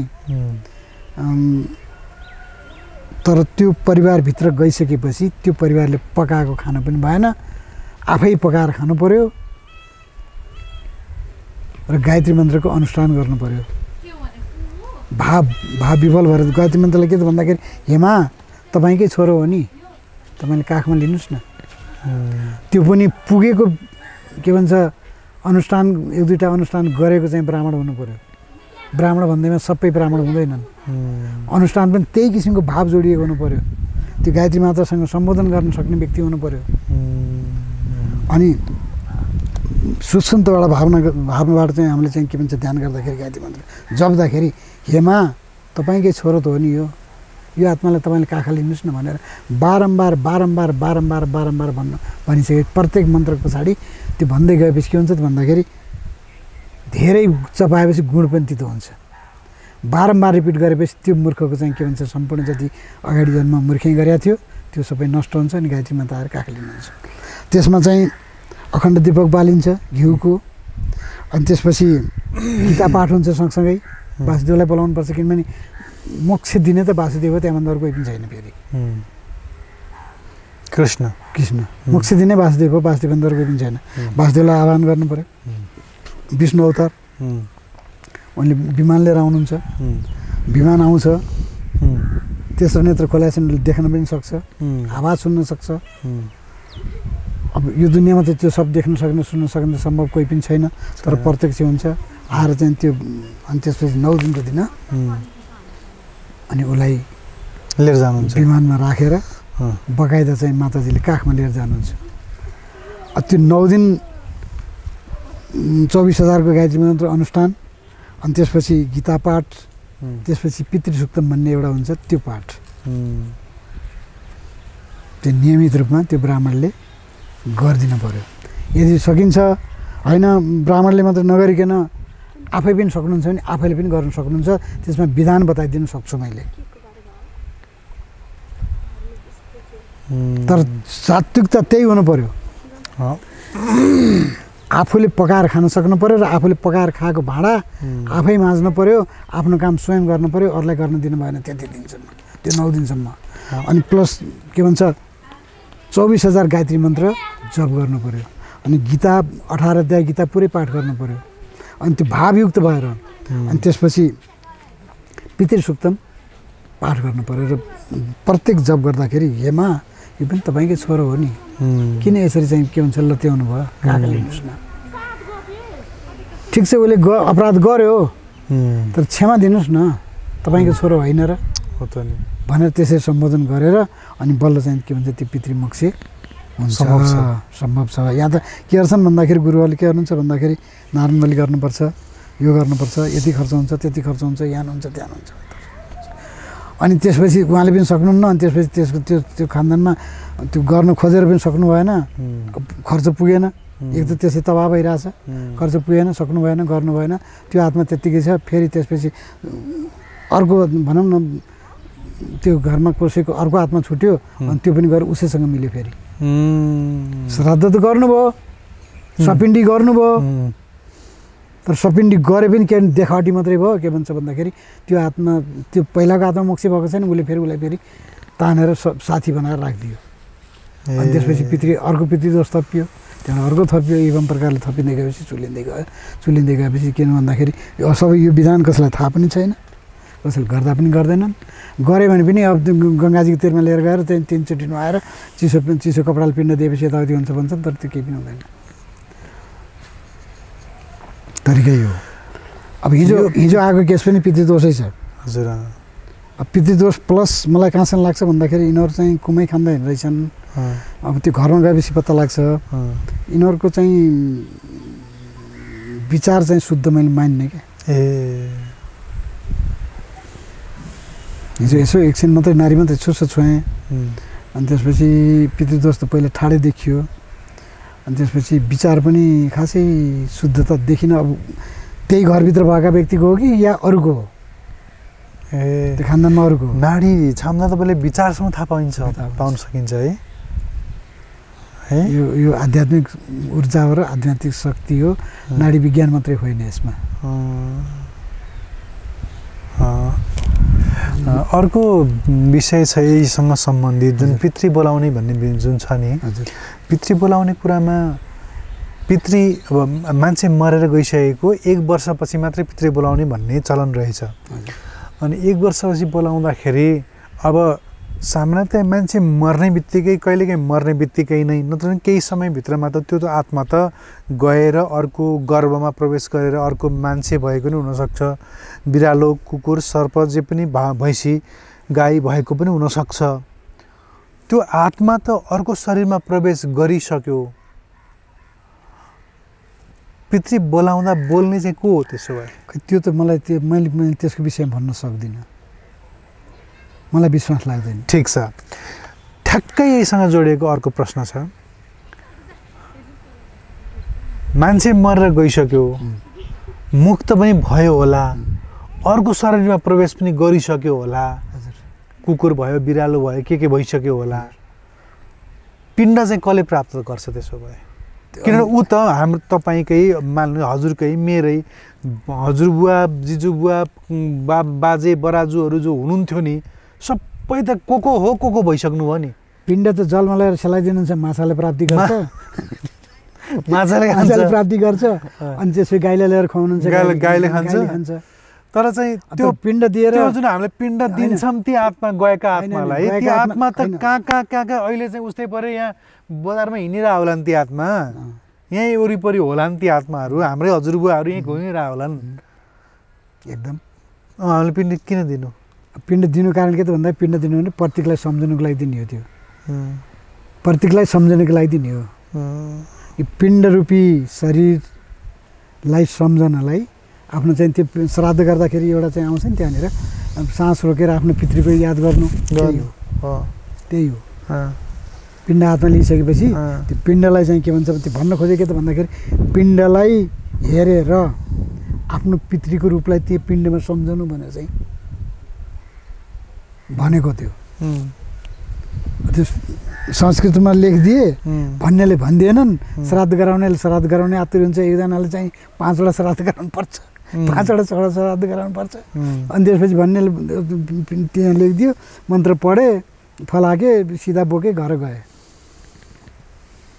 तर त्यो परिवारभित्र गइसकेपछि त्यो परिवारले पकाएको खानु पनि भएन आफै पकाएर खानु पर्यो र गायत्री मन्त्रको अनुष्ठान गर्नु पर्यो भाव विफल भएर गायत्री मन्त्रले के त भन्दाखेरि हेमा तपाईँकै छोरो हो नि तपाईँले काखमा लिनुहोस् न त्यो पनि पुगेको के भन्छ अनुष्ठान 1-2टा अनुष्ठान गरेको चाहिँ ब्राह्मण हुनु पर्यो ब्राह्मण भन्दैमा सबै ब्राह्मण हुँदैनन् अनुष्ठान पनि त्यही किसिमको भाव जोडिएको हुनु पर्यो त्यो गायत्री मातासँग सम्बोधन गर्न सक्ने व्यक्ति हुनु पर्यो अनि सुसन्तबाट भावनाबाट चाहिँ हामीले चाहिँ के भन्छ ध्यान गर्दाखेरि गायत्री मन्त्र जप्दाखेरि हेमा तपाईँकै छोरो त हो नि यो आत्मालाई तपाईँले काखा लिनुहोस् न भनेर बारम्बार भनिसके प्रत्येक मन्त्रको पछाडि त्यो भन्दै गएपछि के हुन्छ त भन्दाखेरि धेरै चपाएपछि गुण पनि तितो हुन्छ बारम्बार रिपिट गरेपछि त्यो मूर्खको चाहिँ के भन्छ सम्पूर्ण जति अगाडि जन्म मूर्खै गरेको थियो त्यो सबै नष्ट हुन्छ अनि गायत्री माता आएर काखा लिनुहुन्छ त्यसमा चाहिँ अखण्ड दीपक बालिन्छ घिउको अनि त्यसपछि गीता पाठ हुन्छ सँगसँगै वासुदेवलाई बोलाउनु पर्छ किनभने मोक्ष दिने त वासुदेव हो त्यहाँभन्दा अरू कोही पनि छैन फेरि कृष्ण मोक्ष दिने वासुदेव हो वासुदेवभन्दा अरू कोही पनि छैन वासुदेवलाई आह्वान गर्नु पर्यो विष्णु अवतार उनले विमान लिएर आउनुहुन्छ विमान आउँछ तेस्रो नेत्र खोलाएपछि उनले देख्न पनि सक्छ आवाज सुन्न सक्छ अब यो दुनियाँमा त त्यो सब देख्न सक्ने सुन्न सक्ने सम्भव कोही पनि छैन तर प्रत्यक्ष हुन्छ आएर चाहिँ त्यो अनि त्यसपछि 9 दिनको दिन अनि उसलाई लिएर जानुहुन्छ विमानमा राखेर बकाइदा चाहिँ माताजीले काखमा लिएर जानुहुन्छ त्यो 9 दिन 24,000 को गायत्री मन्त्र अनुष्ठान अनि त्यसपछि गीता पाठ त्यसपछि पितृसुक्तम भन्ने एउटा हुन्छ त्यो पाठ त्यो नियमित रूपमा त्यो ब्राह्मणले गरिदिनु पर्यो यदि सकिन्छ होइन ब्राह्मणले मात्र नगरिकन आफै पनि सक्नुहुन्छ भने आफैले पनि गर्न सक्नुहुन्छ त्यसमा विधान बताइदिन सक्छु मैले तर सात्विकता त्यही हुनु पर्यो आफूले पकाएर खान सक्नु पर्यो र आफूले पकाएर खाएको भाँडा आफै माझ्नु पर्यो आफ्नो काम स्वयं गर्नु पर्यो अरूलाई गर्न दिनु भएन त्यति दिनसम्म त्यो 9 दिनसम्म अनि प्लस के भन्छ 24,000 गायत्री मन्त्र जप गर्नु पर्यो अनि गीता 18 अध्याय गीता पुरै पाठ गर्नु पर्यो अनि त्यो भावयुक्त भएर अनि त्यसपछि पितृ सुक्तम पाठ गर्नु पर्यो र प्रत्येक जप गर्दाखेरि हेमा यो पनि तपाईँकै छोरो हो नि किन यसरी चाहिँ के भन्छ लत्याउनु भयो काका लिनुहोस् न ठिक छ उसले अपराध गर्यो तर क्षमा दिनुहोस् न तपाईँको छोरो होइन र भनेर त्यसरी सम्बोधन गरेर अनि बल्ल चाहिँ के भन्छ त्यो पितृमोक्ष हुन्छ सम्भव छ यहाँ त के गर्छन् भन्दाखेरि गुरुहरूले के गर्नुहुन्छ भन्दाखेरि नारायण बलि गर्नुपर्छ यो गर्नुपर्छ यति खर्च हुन्छ त्यति खर्च हुन्छ यहाँ हुन्छ त्यहाँ हुन्छ अनि त्यसपछि उहाँले पनि सक्नुहुन्न अनि त्यसपछि त्यसको त्यो खानदानमा त्यो गर्न खोजेर पनि सक्नु भएन खर्च पुगेन एक त त्यसै तबाह भइरहेछ खर्च पुगेन सक्नु भएन गर्नु भएन त्यो हातमा त्यत्तिकै छ फेरि त्यसपछि अर्को भनौँ न त्यो घरमा कसैको अर्को हातमा छुट्यो अनि त्यो पनि गएर उसैसँग मिल्यो फेरि श्राद्ध त गर्नुभयो सपिण्डी गर्नुभयो तर सपिण्डी गरे पनि के देखावटी मात्रै भयो के भन्छ भन्दाखेरि त्यो हातमा त्यो पहिलाको हातमा मोक्ष भएको छैन उसले फेरि उसलाई फेरि तानेर साथी बनाएर राखिदियो अनि त्यसपछि अर्को पितृदोष थपियो त्यहाँबाट अर्को थपियो एवं प्रकारले थपिँदै गएपछि चुलिँदै गएपछि किन भन्दाखेरि सबै यो विधान कसैलाई थाहा पनि छैन कसैले गर्दा पनि गर्दैनन् गऱ्यो भने पनि अब गङ्गाजीको तिरमा लिएर गएर त्यहाँ 3 चोटि नुहाएर चिसो कपडाले पिण्ड दिएपछि यताउति हुन्छ भन्छन् तर त्यो केही पनि हुँदैन तरिकै हो अब हिजो आएको केस पनि पितृदोषै छ हजुर अब पितृदोष प्लस मलाई कहाँसम्म लाग्छ भन्दाखेरि यिनीहरू चाहिँ कुमै खाँदा रहेछन् अब त्यो घरमा गएपछि पत्ता लाग्छ यिनीहरूको चाहिँ विचार चाहिँ शुद्ध मैले मान्ने क्या हिजो यसो एकछिन मात्रै नारी मात्रै छुएँ अनि त्यसपछि पितृदोष त पहिला ठाडै देखियो अनि त्यसपछि विचार पनि खासै शुद्धता देखिन अब त्यही घरभित्र भएका व्यक्तिको हो कि या अरूको हो त्यो खानदानमा अरूको नाडी छाम्दा तपाईँले विचारसँग थाहा पाउन सकिन्छ है यो आध्यात्मिक ऊर्जा हो र आध्यात्मिक शक्ति हो नाडी विज्ञान मात्रै होइन यसमा अर्को विषय छ यहीसँग सम्बन्धित जुन पितृ बोलाउने भन्ने जुन छ नि पितृ बोलाउने कुरामा पितृ अब मान्छे मरेर गइसकेको 1 वर्षपछि मात्रै पितृ बोलाउने भन्ने चलन रहेछ अनि 1 वर्षपछि बोलाउँदाखेरि अब सामान्यतया मान्छे मर्ने बित्तिकै कहिलेकाहीँ मर्ने बित्तिकै नै नत्र केही समयभित्रमा त त्यो आत्मा त गएर अर्को गर्भमा प्रवेश गरेर अर्को मान्छे भएको पनि हुनसक्छ बिरालो कुकुर सर्प जे पनि भैँसी गाई भएको पनि हुनसक्छ त्यो आत्मा त अर्को शरीरमा प्रवेश गरिसक्यो पितृ बोलाउँदा बोल्ने चाहिँ को हो त्यसो भए त्यो त मलाई मैले त्यसको विषयमा भन्न सक्दिनँ मलाई विश्वास लाग्दैन ठिक छ ठ्याक्कै यहीसँग जोडिएको अर्को प्रश्न छ मान्छे मरेर गइसक्यो मुक्त पनि भयो होला अर्को शरीरमा प्रवेश पनि गरिसक्यो होला कुकुर भयो बिरालो भयो के भइसक्यो होला पिण्ड चाहिँ कसले प्राप्त गर्छ त्यसो भए किनभने ऊ त हाम्रो तपाईँकै मान्नु हजुरकै मेरै हजुरबुवा जिजुबुवा बाजे बराजुहरू जो हुनुहुन्थ्यो नि सबै त को भइसक्नु भयो नि पिण्ड त जलमा ल्याएर सेलाइदिनुहुन्छ माछाले प्राप्ति गर्छ माछाले प्राप्ति गर्छ अनि त्यसपछि गाईले ल्याएर खुवाउनुहुन्छ गाईले खान्छ तर चाहिँ त्यो पिण्ड दिएर त्यो जुन हामीले पिण्ड दिन्छौँ ती आत्मा गएका आत्मालाई ती आत्मा त कहाँ अहिले चाहिँ उस्तै पऱ्यो यहाँ बजारमा हिँडिरह होला नि ती आत्मा यहीँ वरिपरि होला नि ती आत्माहरू हाम्रै हजुरबुवाहरू यहीँ घुमिरह होलान् एकदम हामीले पिण्ड किन दिनु पिण्ड दिनु कारण के त भन्दा पिण्ड दिनु भने प्रतीकलाई सम्झनुको लागि दिने हो त्यो प्रतीकलाई सम्झनुको लागि दिने हो यो पिण्ड रूपी शरीरलाई सम्झनलाई आफ्नो चाहिँ त्यो श्राद्ध गर्दाखेरि एउटा चाहिँ आउँछ नि त्यहाँनिर सास रोकेर आफ्नो पितृको याद गर्नु त्यही हो पिण्ड हातमा लिइसकेपछि त्यो पिण्डलाई चाहिँ के भन्छ त्यो भन्न खोजेको के त भन्दाखेरि पिण्डलाई हेरेर आफ्नो पितृको रूपलाई त्यो पिण्डमा सम्झनु भनेर चाहिँ भनेको थियो। त्यो संस्कृतमा लेखिदिए भन्नेले भन्दिएनन्, श्राद्ध गराउनेले श्राद्ध गराउने आतुर हुन्छ, एकजनाले चाहिँ 5 वटा श्राद्ध गराउनु पर्छ, 5 वटा श्राद्ध गराउनु पर्छ। अनि त्यसपछि भन्नेले त्यहाँ लेखिदियो, मन्त्र पढे, फलाके, सिधा बोके, घर गए।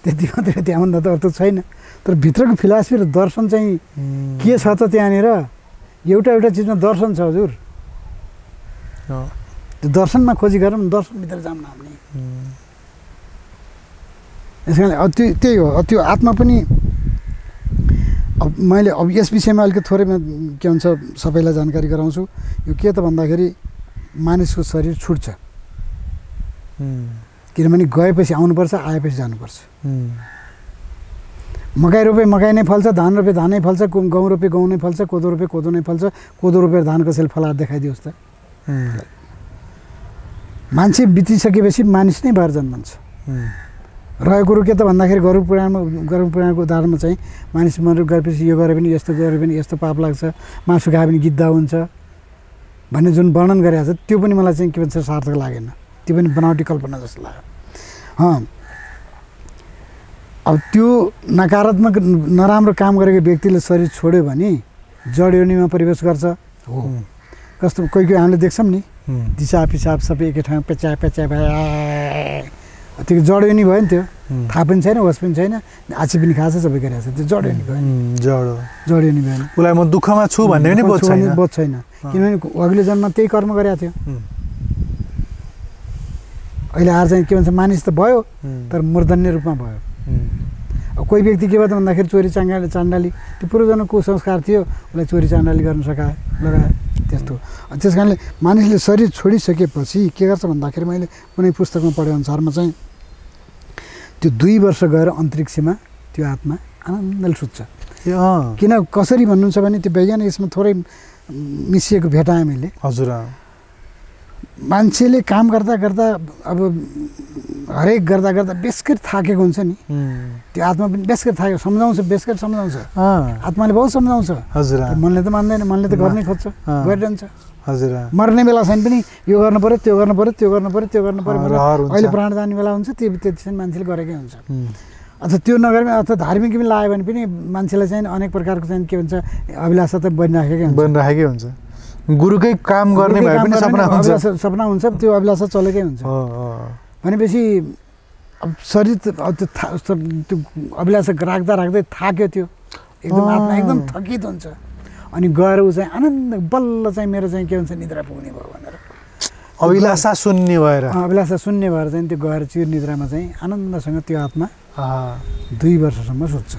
त्यति मात्रै, त्यहाँभन्दा त अर्थ छैन। तर भित्रको फिलोसफी र दर्शन चाहिँ के छ त त्यहाँनिर? एउटा एउटा चिजमा दर्शन छ हजुर। त्यो दर्शनमा खोजी गरौँ, दर्शनभित्र जाऊँ न हामी। यस कारणले अब त्यही हो। त्यो आत्मा पनि अब मैले अब यस विषयमा अलिकति थोरै के भन्छ सबैलाई जानकारी गराउँछु। यो के त भन्दाखेरि मानिसको शरीर छुट्छ, किनभने गएपछि आउनुपर्छ, आएपछि जानुपर्छ। मकै रोपे मकै नै फल्छ, धान रोपे धानै फल्छ, गहुँ रोपे गहुँ नै फल्छ, कोदो रोपे कोदो नै फल्छ। कोदो रोपेर धान कसैले फलाएर देखाइदियोस् त? मान्छे बितिसकेपछि मानिस नै भएर जन्मन्छ। रहेको कुरो के त भन्दाखेरि गरुड पुराणको उदाहरणमा चाहिँ मानिस मरेर गएपछि यो गरे पनि यस्तो गरे पनि यस्तो पाप लाग्छ, मासु खायो भने गिद्दा हुन्छ भन्ने जुन वर्णन गरिरहेको छ त्यो पनि मलाई चाहिँ के भन्छ सार्थक लागेन। त्यो पनि बनावटी कल्पना जस्तो लाग्यो। अब त्यो नकारात्मक नराम्रो काम गरेको व्यक्तिले शरीर छोड्यो भने जड योनिमा प्रवेश गर्छ। हो, कस्तो कोही कोही हामीले देख्छौँ नि, दिसा पिसाब सबै एकै ठाउँ पेचा पेचा भए, त्यो जड योनि भयो नि। त्यो थाहा पनि छैन, होस पनि छैन, आछी पनि खाएको छ, सबै गरिरहेको छ, त्यो जड योनि भयो नि। जड योनि भएन, उसलाई म दुःखमा छु भन्ने पनि बोध छैन, किनभने अघिल्लो जन्ममा त्यही कर्म गरेको थियो। अहिले आएर चाहिँ के भन्छ मानिस त भयो तर मूर्धन्य रूपमा भयो। अब कोही व्यक्ति के भयो त भन्दाखेरि चोरी चाण्डाली, त्यो पूर्वजन्म कुसंस्कार थियो, उसलाई चोरी चाण्डाली गर्न लगाए त्यस्तो। त्यस कारणले मानिसले शरीर छोडिसकेपछि के गर्छ भन्दाखेरि मैले कुनै पुस्तकमा पढेअनुसारमा चाहिँ त्यो 2 वर्ष गएर अन्तरिक्षमा त्यो आत्मा आनन्दले सुत्छ। किन कसरी भन्नुहुन्छ भने त्यो वैज्ञानिक यसमा थोरै मिसिएको भेटाएँ मैले। हजुर, मान्छेले काम गर्दा गर्दा अब हरेक गर्दा गर्दा बेसकर थाकेको हुन्छ नि, त्यो आत्मा पनि बेसकर थाकेको सम्झाउँछ, बेसकर सम्झाउँछ, आत्माले बहुत सम्झाउँछ। हजुर, मनले त मान्दैन, मनले त गर्नै खोज्छ, गरिरहन्छ। हजुर, मर्ने बेलासम्म पनि यो गर्नु पर्यो, त्यो गर्नु पर्यो, त्यो गर्नु पर्यो, त्यो गर्नु पर्यो, अहिले प्राण जाने बेला हुन्छ त्यतिसम्म मान्छेले गरेकै हुन्छ। अथवा त्यो नगरेमा अथवा धार्मिक पनि लाग्यो भने पनि मान्छेलाई चाहिँ अनेक प्रकारको चाहिँ के भन्छ अभिलाषा त बनिराखेकै हुन्छ। गुरुकै काम गर्ने भए पनि सपना हुन्छ, त्यो अभिलाषा चलेकै हुन्छ। भनेपछि अब शरीर त्यो अभिलाषा राख्दा राख्दै थाक्यो, त्यो एकदम आत्मा एकदम थकित हुन्छ। अनि गएर ऊ चाहिँ आनन्द बल्ल चाहिँ मेरो चाहिँ के भन्छ निद्रा पुग्ने भयो भनेर अभिलाषा शून्य भएर चाहिँ त्यो गएर चिर निद्रामा चाहिँ आनन्दसँग त्यो आत्मा 2 वर्षसम्म सुत्छ।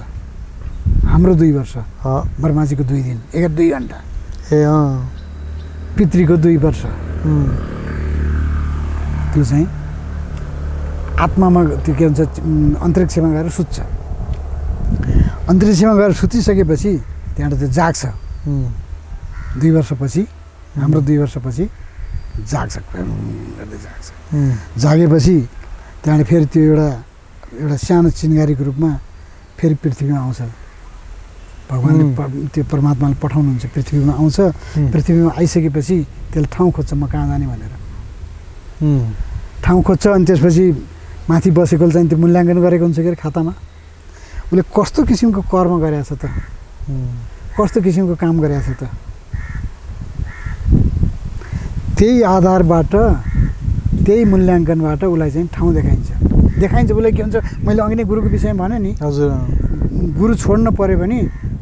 हाम्रो 2 वर्ष, ब्रह्माजीको 2 दिन 2 घन्टा, पितृको 2 वर्ष। त्यो चाहिँ आत्मामा त्यो के भन्छ अन्तरिक्षमा गएर सुत्छ। अन्तरिक्षमा गएर सुतिसकेपछि त्यहाँबाट त्यो जाग्छ। 2 वर्षपछि, हाम्रो 2 वर्षपछि जाग्छ। जागेपछि त्यहाँबाट फेरि त्यो एउटा सानो चिङ्गारीको रूपमा फेरि पृथ्वीमा आउँछ। भगवान्ले त्यो परमात्माले पठाउनुहुन्छ, पृथ्वीमा आउँछ। पृथ्वीमा आइसकेपछि त्यसले ठाउँ खोज्छ, म कहाँ जाने भनेर ठाउँ खोज्छ। अनि त्यसपछि माथि बसेकोले चाहिँ त्यो मूल्याङ्कन गरेको हुन्छ के अरे खातामा, उसले कस्तो किसिमको कर्म गरेको छ त, कस्तो किसिमको काम गरेको छ त, त्यही आधारबाट त्यही मूल्याङ्कनबाट उसलाई चाहिँ ठाउँ देखाइन्छ। उसलाई के हुन्छ, मैले अघि नै गुरुको विषयमा भने नि, हजुर, गुरु छोड्नु पऱ्यो भने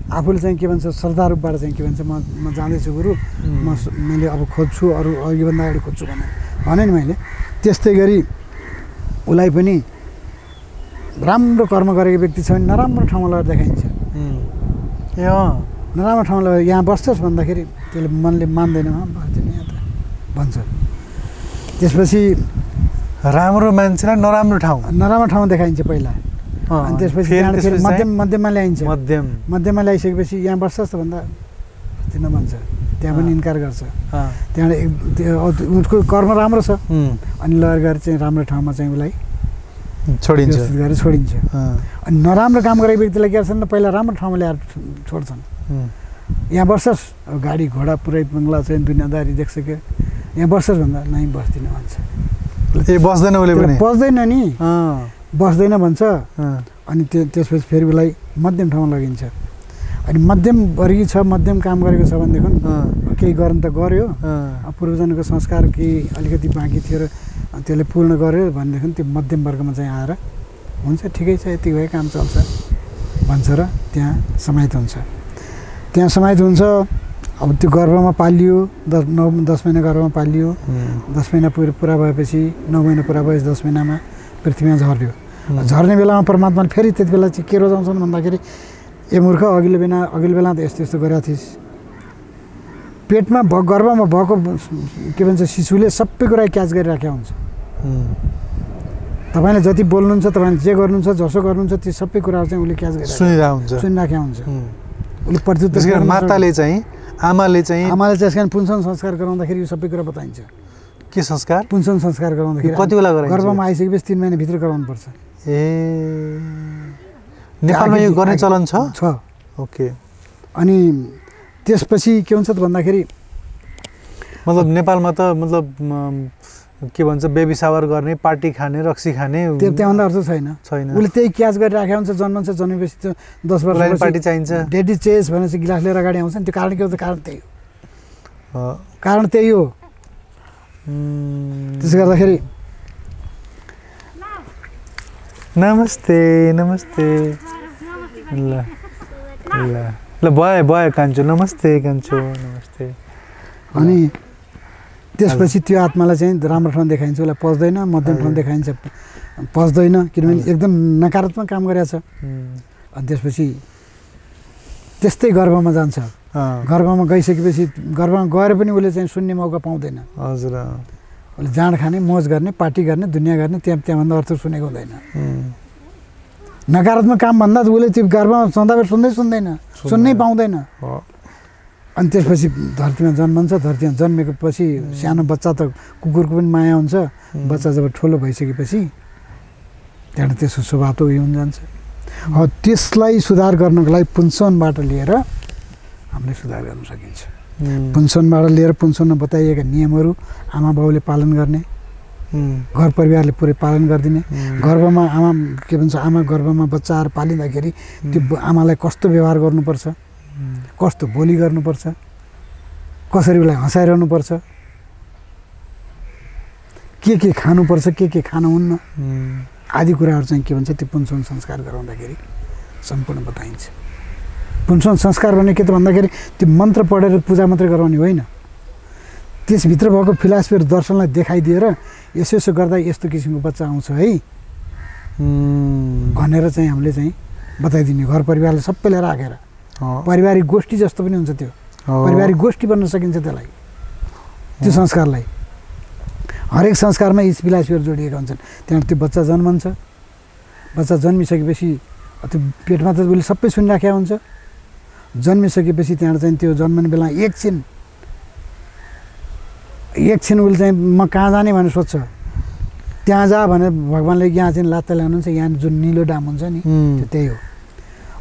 आफूले चाहिँ के भन्छ श्रद्धा रूपबाट चाहिँ के भन्छ म जाँदैछु गुरु, मैले अब खोज्छु, अरू योभन्दा अगाडि खोज्छु भने नि मैले। त्यस्तै गरी उसलाई पनि राम्रो कर्म गरेको व्यक्ति छ भने नराम्रो ठाउँमा लगेर देखाइन्छ। नराम्रो ठाउँमा लगेर यहाँ बस्छस् भन्दाखेरि त्यसले मनले मान्दैन, यहाँ त भन्छ। त्यसपछि राम्रो मान्छेलाई नराम्रो ठाउँ देखाइन्छ पहिला। अनि त्यसपछि मध्यममा ल्याइन्छ। मध्यममा ल्याइसकेपछि यहाँ बस्छस् त भन्दा किन भन्छ, त्यहाँ पनि इन्कार गर्छ। त्यहाँबाट उसको कर्म राम्रो छ, अनि लगेर गएर चाहिँ राम्रो ठाउँमा चाहिँ उसलाई छोडिन्छ व्यवस्थित गरेर छोडिन्छ। अनि नराम्रो काम गरेको व्यक्तिलाई के गर्छन् त पहिला राम्रो ठाउँमा ल्याएर छोड्छन्। यहाँ बस्छस्, अब गाडी घोडा पुरै बङ्गला चाहिँ दुनियाँदारी देख्सक्यो, यहाँ बस्छस् भन्दा नै बस्दिनँ भन्छ। बस्दैन उसले पनि, बस्दैन नि, बस्दैन भन्छ। अनि त्यसपछि फेरि उसलाई मध्यम ठाउँमा लगिन्छ। अनि मध्यम वर्गीय छ, मध्यम काम गरेको छ भनेदेखि केही गर्नु त गर्यो, पूर्वजनको संस्कार केही अलिकति बाँकी थियो र त्यसले पूर्ण गर्यो भनेदेखि त्यो मध्यम वर्गमा चाहिँ आएर हुन्छ ठिकै छ यति भए काम चल्छ भन्छ र त्यहाँ समाहित हुन्छ। त्यहाँ समाहित हुन्छ। अब त्यो गर्भमा पालियो, 10 महिना गर्भमा पालियो, 10 महिना पुरा भएपछि 9 महिना पुरा भएपछि 10 महिनामा पृथ्वीमा झर्यो। झर्ने बेलामा परमात्माले फेरि त्यति बेला चाहिँ के रोजाउँछन् भन्दाखेरि ए मूर्ख अघिल्लो बेला त यस्तो यस्तो गरेका थिइस्। पेटमा गर्भमा भएको के भन्छ शिशुले सबै कुरा क्याच गरिराखेको हुन्छ। तपाईँले जति बोल्नुहुन्छ, तपाईँले जे गर्नुहुन्छ, जसो गर्नुहुन्छ त्यो सबै कुराहरू चाहिँ उसले क्याच गरेर सुनिराखेको हुन्छ। उसले प्रत्युत्तर माताले चाहिँ आमाले चाहिँ त्यसकारण पुंसन संस्कार गराउँदाखेरि यो सबै कुरा बताइन्छ। के संस्कार? पुंसन संस्कार गराउँदाखेरि कति बेला गराइन्छ? गर्भमा आइसकेपछि 3 महिनाभित्र गराउनुपर्छ। नेपालमा यो गर्ने चलन छ? ओके। अनि त्यसपछि के हुन्छ त भन्दाखेरि मतलब नेपालमा त मतलब के भन्छ बेबी सावर गर्ने, पार्टी खाने, रक्सी खाने, त्यहाँभन्दा अर्थ छैन। उसले त्यही क्याच गरिराखेको हुन्छ। जन्मन्छ, जन्मेपछि त 10 वर्ष पार्टी चाहिन्छ, डेडी चेस भनेर चाहिँ गिलास लिएर अगाडि आउँछ नि। त्यो कारण के हो त? कारण त्यही हो, कारण त्यही हो। त्यसो गर्दाखेरि नमस्ते नमस्ते ल ल ल भयो कान्छो, नमस्ते कान्छो, नमस्ते। अनि त्यसपछि त्यो आत्मालाई चाहिँ राम्रो ठाउँ देखाइन्छ, उसलाई पच्दैन, मध्यम ठाउँ देखाइन्छ, पच्दैन, किनभने एकदम नकारात्मक काम गरेछ। अनि त्यसपछि त्यस्तै गर्भमा जान्छ। गर्भमा गइसकेपछि गर्भमा गएर पनि उसले चाहिँ सुन्ने मौका पाउँदैन। हजुर, उसले जाँड खाने, मोज गर्ने, पार्टी गर्ने, दुनियाँ गर्ने, त्यहाँभन्दा अर्थ सुनेको हुँदैन। नकारात्मक काम भन्दा उसले त्यो गर्भमा सधैँ सुन्नै पाउँदैन। अनि त्यसपछि धरतीमा जन्मन्छ। धरतीमा जन्मेपछि सानो बच्चा त कुकुरको पनि माया हुन्छ। बच्चा जब ठुलो भइसकेपछि त्यहाँबाट त्यसको स्वभाव त उयो हुन जान्छ। त्यसलाई सुधार गर्नको लागि पुंसनबाट लिएर हामीले सुधार गर्न सकिन्छ। पुंसनबाट लिएर पुंसनमा बताइएका नियमहरू आमा बाउले पालन गर्ने, घर परिवारले पुरै पालन गरिदिने। गर्भमा आमा के भन्छ, आमा गर्भमा बच्चाहरू पालिँदाखेरि त्यो आमालाई कस्तो व्यवहार गर्नुपर्छ, कस्तो बोली गर्नुपर्छ, कसरी उसलाई हँसाइरहनुपर्छ, के खानुपर्छ, के खानुहुन्न आदि कुराहरू चाहिँ के भन्छ त्यो पुंसन संस्कार गराउँदाखेरि सम्पूर्ण बताइन्छ। पुंसन संस्कार भने के त भन्दाखेरि त्यो मन्त्र पढेर पूजा मात्रै गराउने होइन। त्यसभित्र भएको फिलासफीहरू दर्शनलाई देखाइदिएर यसो यसो गर्दा यस्तो किसिमको बच्चा आउँछ है भनेर चाहिँ हामीले चाहिँ बताइदिने। घर परिवारले सबैले राखेर पारिवारिक गोष्ठी जस्तो पनि हुन्छ। त्यो पारिवारिक गोष्ठी बन्न सकिन्छ त्यसलाई, त्यो संस्कारलाई। हरेक संस्कारमा यी फिलासफीहरू जोडिएका हुन्छन्। त्यहाँबाट त्यो बच्चा जन्मन्छ। बच्चा जन्मिसकेपछि त्यो पेटमा त उसले सबै सुनिराखेको हुन्छ। जन्मिसकेपछि त्यहाँबाट चाहिँ त्यो जन्मने बेला एकछिन उसले चाहिँ म कहाँ जाने भनेर सोध्छ। त्यहाँ जा भनेर भगवान्ले यहाँ चाहिँ लात्ता ल्याउनुहुन्छ। यहाँ जुन निलो डाम हुन्छ नि त्यो त्यही हो।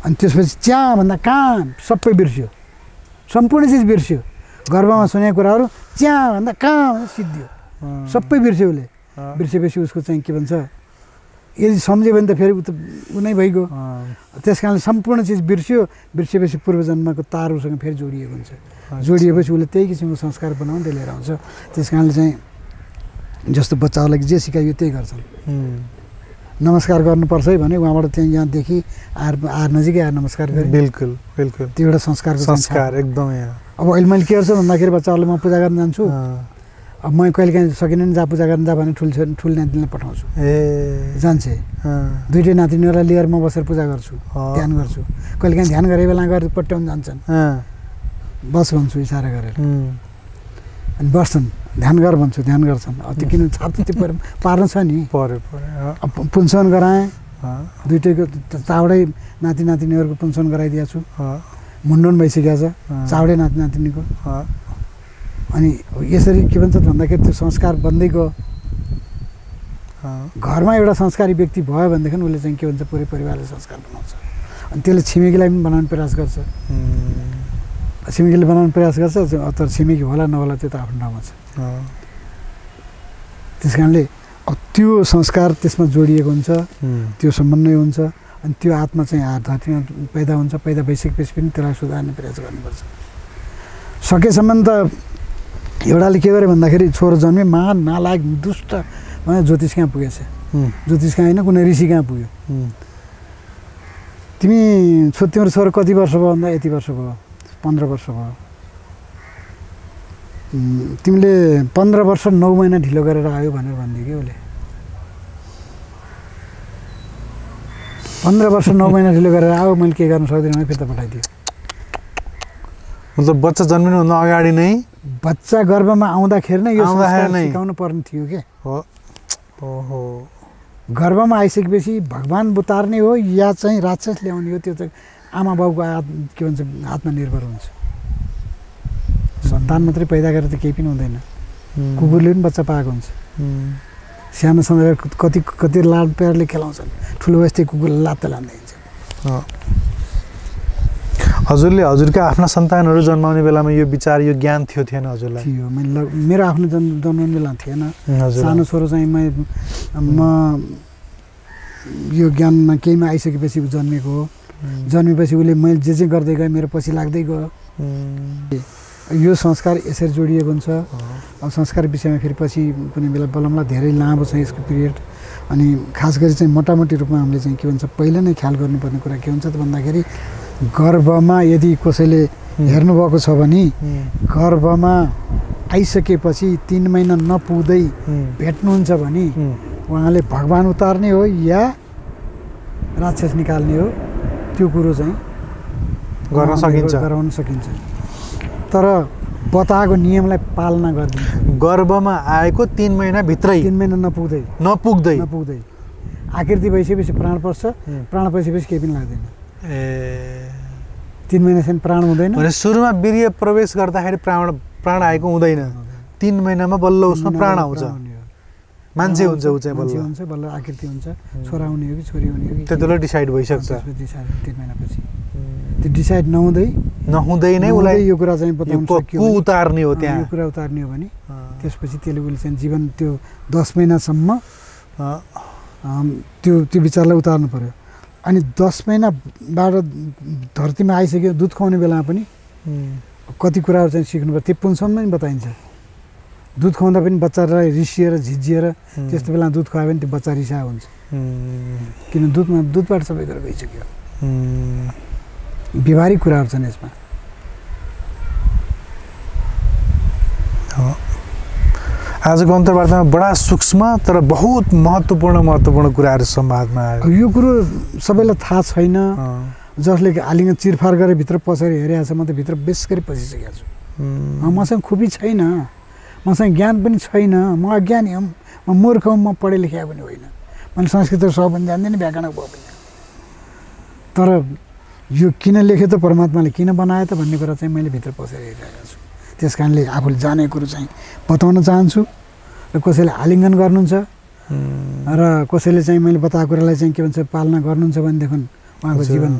अनि त्यसपछि त्यहाँ भन्दा कहाँ सबै बिर्स्यो, सम्पूर्ण चिज बिर्स्यो। गर्भमा सुनेको कुराहरू त्यहाँ भन्दा कहाँ सिद्धियो, सबै बिर्स्यो। उसले बिर्सेपछि उसको चाहिँ के भन्छ, यदि सम्झ्यो भने त फेरि ऊ नै भइगयो। त्यस कारणले सम्पूर्ण चिज बिर्सेपछि पूर्वजन्मको तारहरूसँग फेरि जोडिएको हुन्छ। जोडिएपछि उसले त्यही किसिमको संस्कार बनाउँदै लिएर आउँछ। त्यस कारणले चाहिँ जस्तो बच्चाहरूलाई जे सिकाइयो त्यही गर्छन्। नमस्कार गर्नुपर्छ है भने उहाँबाट त्यहाँ यहाँदेखि आएर नजिकै आएर नमस्कार गरे। बिल्कुल बिल्कुल त्यो एउटा संस्कार एकदम। अब अहिले मैले के गर्छु भन्दाखेरि बच्चाहरूलाई म पूजा गर्न जान्छु। अब म कहिलेकाहीँ सकिनँ नि जा पूजा गर्न जा भने ठुल नातिनीलाई पठाउँछु। जान्छे दुइटै नातिनीहरूलाई लिएर म बसेर पूजा गर्छु, ध्यान गर्छु। कहिलेकाहीँ ध्यान गरेको बेला गएर पट्याउनु जान्छन्। बस भन्छु इसारा गरेर, अनि बस्छन्। ध्यान गर भन्छु, ध्यान गर्छन्। त्यो किन छाप त्यो पार्नु छ नि। अब पुंसन गराएँ, दुइटैको चावडै नातिनीहरूको पुंसन गराइदिएको छु। मुन्डन भइसकेको छ चावडै नातिनीको। अनि यसरी के भन्छ भन्दाखेरि त्यो संस्कार बन्दै गयो। घरमा एउटा संस्कारी व्यक्ति भयो भनेदेखि उसले चाहिँ के भन्छ पुरै परिवारले संस्कार बनाउँछ अनि त्यसले छिमेकीलाई पनि बनाउने प्रयास गर्छ छिमेकीले बनाउने प्रयास गर्छ तर छिमेकी होला नहोला त्यो त आफ्नो ठाउँमा छ त्यस कारणले अब त्यो संस्कार त्यसमा जोडिएको हुन्छ त्यो समन्वय हुन्छ अनि त्यो आत्मा चाहिँ धरतीमा पैदा हुन्छ पैदा भइसकेपछि पनि त्यसलाई सुधार्ने प्रयास गर्नुपर्छ सकेसम्म त एउटाले के गर्यो भन्दाखेरि छोरो जन्मे महान नालायक दुष्ट भने ज्योतिष कहाँ पुगेछ ज्योतिष कहाँ होइन कुनै ऋषि कहाँ पुग्यो तिम्रो छोरो कति वर्ष भयो भन्दा यति वर्ष भयो 15 वर्ष भयो तिमीले 15 वर्ष 9 महिना ढिलो गरेर आयो भनेर भनिदियो कि उसले 15 वर्ष 9 महिना ढिलो गरेर आयो मैले के गर्न सक्दिनँ फिर्ता पठाइदियो मतलब बच्चा जन्मिनुभन्दा अगाडि नै बच्चा गर्भमा आउँदाखेरि नै यो संस्कार सिकाउनु पर्ने थियो के ओहो गर्भमा आइसकेपछि भगवान उतार्ने हो या चाहिँ राक्षस ल्याउने हो त्यो चाहिँ आमा बाउको के भन्छ आत्मनिर्भर हुन्छ सन्तान मात्रै पैदा गरेर त केही पनि हुँदैन कुकुरले पनि बच्चा पाएको हुन्छ सानो समय कति लाड प्यारले खेलाउँछन् ठुलो वयस त्यही कुकुरले लात लाँदै हिँड्छ हजुरले हजुरका आफ्ना सन्तानहरू जन्माउने बेलामा यो विचार यो ज्ञान थिएन हजुरलाई थियो मेरो आफ्नो जन्माउने बेला थिएन सानो छोरो चाहिँ म यो ज्ञानमा केहीमा आइसकेपछि जन्मेको हो जन्मेपछि उसले मैले जे गर्दै गएँ मेरो पछि लाग्दै गयो यो संस्कार यसरी जोडिएको हुन्छ अब संस्कार विषयमा फेरि पछि कुनै बेला बोलाउँला धेरै लामो छ यसको पिरियड अनि खास गरी चाहिँ मोटामोटी रूपमा हामीले चाहिँ के भन्छ पहिला नै ख्याल गर्नुपर्ने कुरा के हुन्छ त भन्दाखेरि गर्भमा यदि कसैले हेर्नुभएको छ भने गर्भमा आइसकेपछि 3 महिना नपुग्दै भेट्नुहुन्छ भने उहाँले भगवान उतार्ने हो या राक्षस निकाल्ने हो त्यो कुरो चाहिँ गराउन सकिन्छ तर बताएको नियमलाई पालना गर्दिन्छ गर्भमा आएको 3 महिना भित्रै 3 महिना नपुग्दै आकृति भइसकेपछि प्राण पर्छ प्राण पसेपछि केही पनि लाग्दैन 3 महिनासम्म प्राण हुँदैन भने सुरुमा वीर्य प्रवेश गर्दाखेरि प्राण आएको हुँदैन 3 महिनामा बल्ल उसमा प्राण आउँछ मान्छे हुन्छ ऊ चाहिँ बल्ल आकृति हुन्छ छोरा हुने हो कि छोरी हुने हो कि त्यतिबेला डिसाइड भइसक्छ 3 महिनापछि त्यो डिसाइड नहुँदै नै उसलाई यो कुरा चाहिँ बताउन सक्यो उतार्ने हो त्यहाँ यो कुरा उतार्ने हो भने त्यसपछि त्यसले उसले चाहिँ जीवन त्यो 10 महिनासम्म त्यो विचारलाई उतार्नु पर्यो अनि 10 महिनाबाट धरतीमा आइसक्यो दुध खुवाउने बेलामा पनि कति कुराहरू चाहिँ सिक्नु पर्छ त्यो पुंसनमा पनि बताइन्छ दुध खुवाउँदा पनि बच्चालाई रिसिएर झिझिएर त्यस्तो बेला दुध खुवायो भने त्यो बच्चा रिसा हुन्छ किन दुधबाट सबै कुरा गइसक्यो व्यवहारिक कुराहरू छन् यसमा आजको अन्तर्वार्तामा बडा सूक्ष्म तर बहुत महत्त्वपूर्ण कुराहरू संवादमा आयो यो कुरो सबैलाई थाहा छैन जसले आलिङ चिरफार गरेर भित्र पसेर हेरेको छ म त भित्र बेस गरी पसिसकेको छु मसँग खुबी छैन मसँग ज्ञान पनि छैन म अज्ञानी हुँ म मूर्ख हुँ म पढे लेखेको पनि होइन मैले संस्कृत सब पनि जान्दिनँ व्याकरण भयो पनि तर यो किन लेख्यो त परमात्माले किन बनायो त भन्ने कुरा चाहिँ मैले भित्र पसेर हेरिरहेको छु त्यस कारणले आफूले जानेको कुरो चाहिँ बताउन चाहन्छु र कसैले आलिङ्गन गर्नुहुन्छ र कसैले चाहिँ मैले बताएको कुरालाई चाहिँ के भन्छ पालना गर्नुहुन्छ भनेदेखि उहाँको जीवन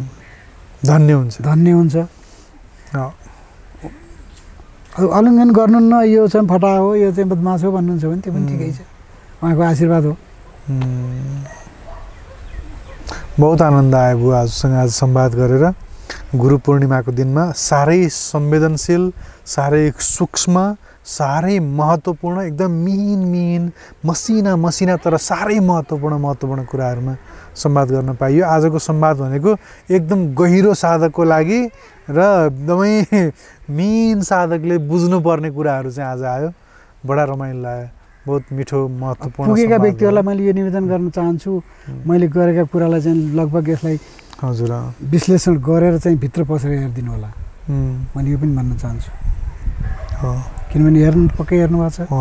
धन्य हुन्छ आलिङ्गन गर्नुहुन्न यो चाहिँ फटा हो यो चाहिँ बदमास हो भन्नुहुन्छ भने त्यो पनि ठिकै छ उहाँको आशीर्वाद हो बहुत आनन्द आयो बुवा हजुरसँग आज संवाद गरेर गुरु पूर्णिमाको दिनमा साह्रै संवेदनशील साह्रै सूक्ष्म साह्रै महत्त्वपूर्ण एकदम मिहिन मसिना तर साह्रै महत्त्वपूर्ण कुराहरूमा संवाद गर्न पाइयो आजको संवाद भनेको एकदम गहिरो साधकको लागि र एकदमै मिहिन साधकले बुझ्नुपर्ने कुराहरू चाहिँ आज आयो बडा रमाइलो लाग्यो बहुत मिठो महत्त्वपूर्ण पुगेका व्यक्तिहरूलाई मैले यो निवेदन गर्न चाहन्छु मैले गरेका कुरालाई चाहिँ लगभग यसलाई हजुर विश्लेषण गरेर चाहिँ भित्र पसेर हेरिदिनु होला मैले यो पनि भन्न चाहन्छु किनभने पक्कै हेर्नु भएको छ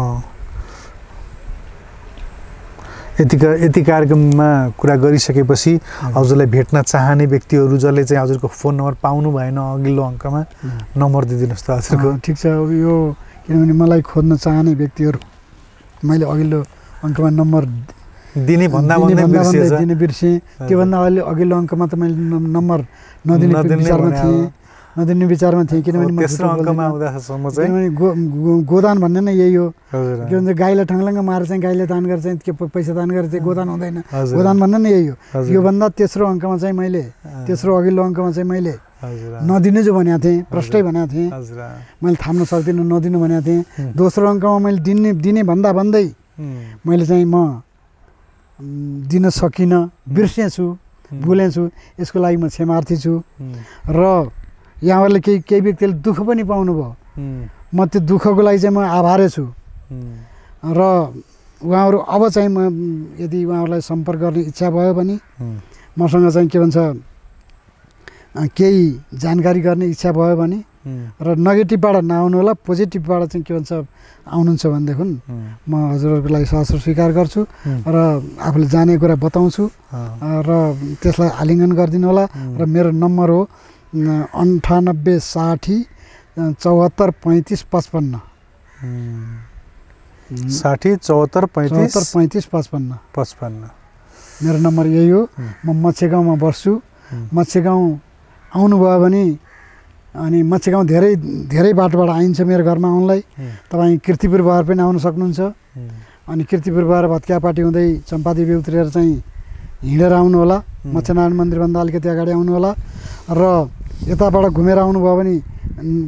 यति कार्यक्रममा कुरा गरिसकेपछि हजुरलाई भेट्न चाहने व्यक्तिहरू जसले चाहिँ हजुरको फोन नम्बर पाउनु भएन अघिल्लो अङ्कमा नम्बर दिइदिनुहोस् त हजुरको ठिक छ यो किनभने मलाई खोज्न चाहने व्यक्तिहरू मैले अघिल्लो अङ्कमा नम्बर दिने भन्दा भन्दै बिर्सिएछ। दिने बिर्सेँ। त्योभन्दा अघिल्लो अङ्कमा त मैले नम्बर नदिने विचारमा थिएँ किनभने तेस्रो अङ्कमा आउँदासम्म चाहिँ किनभने गोदान भन्ने नै यही हो के भन्छ गाईलाई ठङ्लङ्ग मारेर चाहिँ गाईले दान गरेर चाहिँ के पैसा दान गरेर चाहिँ गोदान हुँदैन। गोदान भन्ने नै यही हो। योभन्दा तेस्रो अङ्कमा चाहिँ मैले तेस्रो अघिल्लो अङ्कमा चाहिँ मैले नदिने जो भनेको थिएँ प्रष्टै भनेको थिएँ मैले थाम्न सक्दिनँ नदिनु भनेको थिएँ। दोस्रो अङ्कमा मैले दिने भन्दा भन्दै मैले चाहिँ म दिन सकिनँ बिर्सेछु भुलेछु। यसको लागि म क्षमार्थी छु र यहाँहरूले केही व्यक्तिले दुःख पनि पाउनुभयो म त्यो दुःखको लागि चाहिँ म आभारी छु र उहाँहरू अब चाहिँ म यदि उहाँहरूलाई सम्पर्क गर्ने इच्छा भयो भने मसँग चाहिँ के भन्छ केही जानकारी गर्ने इच्छा भयो भने र नेगेटिभबाट नआउनु होला पोजिटिभबाट चाहिँ के भन्छ आउनुहुन्छ भनेदेखि म हजुरहरूको लागि सहर्ष स्वीकार गर्छु र आफूले जाने कुरा बताउँछु र त्यसलाई आलिङ्गन गरिदिनु होला। र मेरो नम्बर हो 98 60 74 35 55 60 74 35 55 55 मेरो नम्बर यही हो। म मच्छे गाउँमा बस्छु। मच्छे गाउँ आउनुभयो भने अनि मच्छे गाउँ धेरै बाटोबाट आइन्छ मेरो घरमा आउनलाई। तपाईँ किर्तिपुर भएर पनि आउन सक्नुहुन्छ अनि किर्तिपुर भएर भत्कियापाटी हुँदै चम्पादेवी उत्रेर चाहिँ हिँडेर आउनु होला। मच्छनारायण मन्दिरभन्दा अलिकति अगाडि आउनु होला र यताबाट घुमेर आउनुभयो भने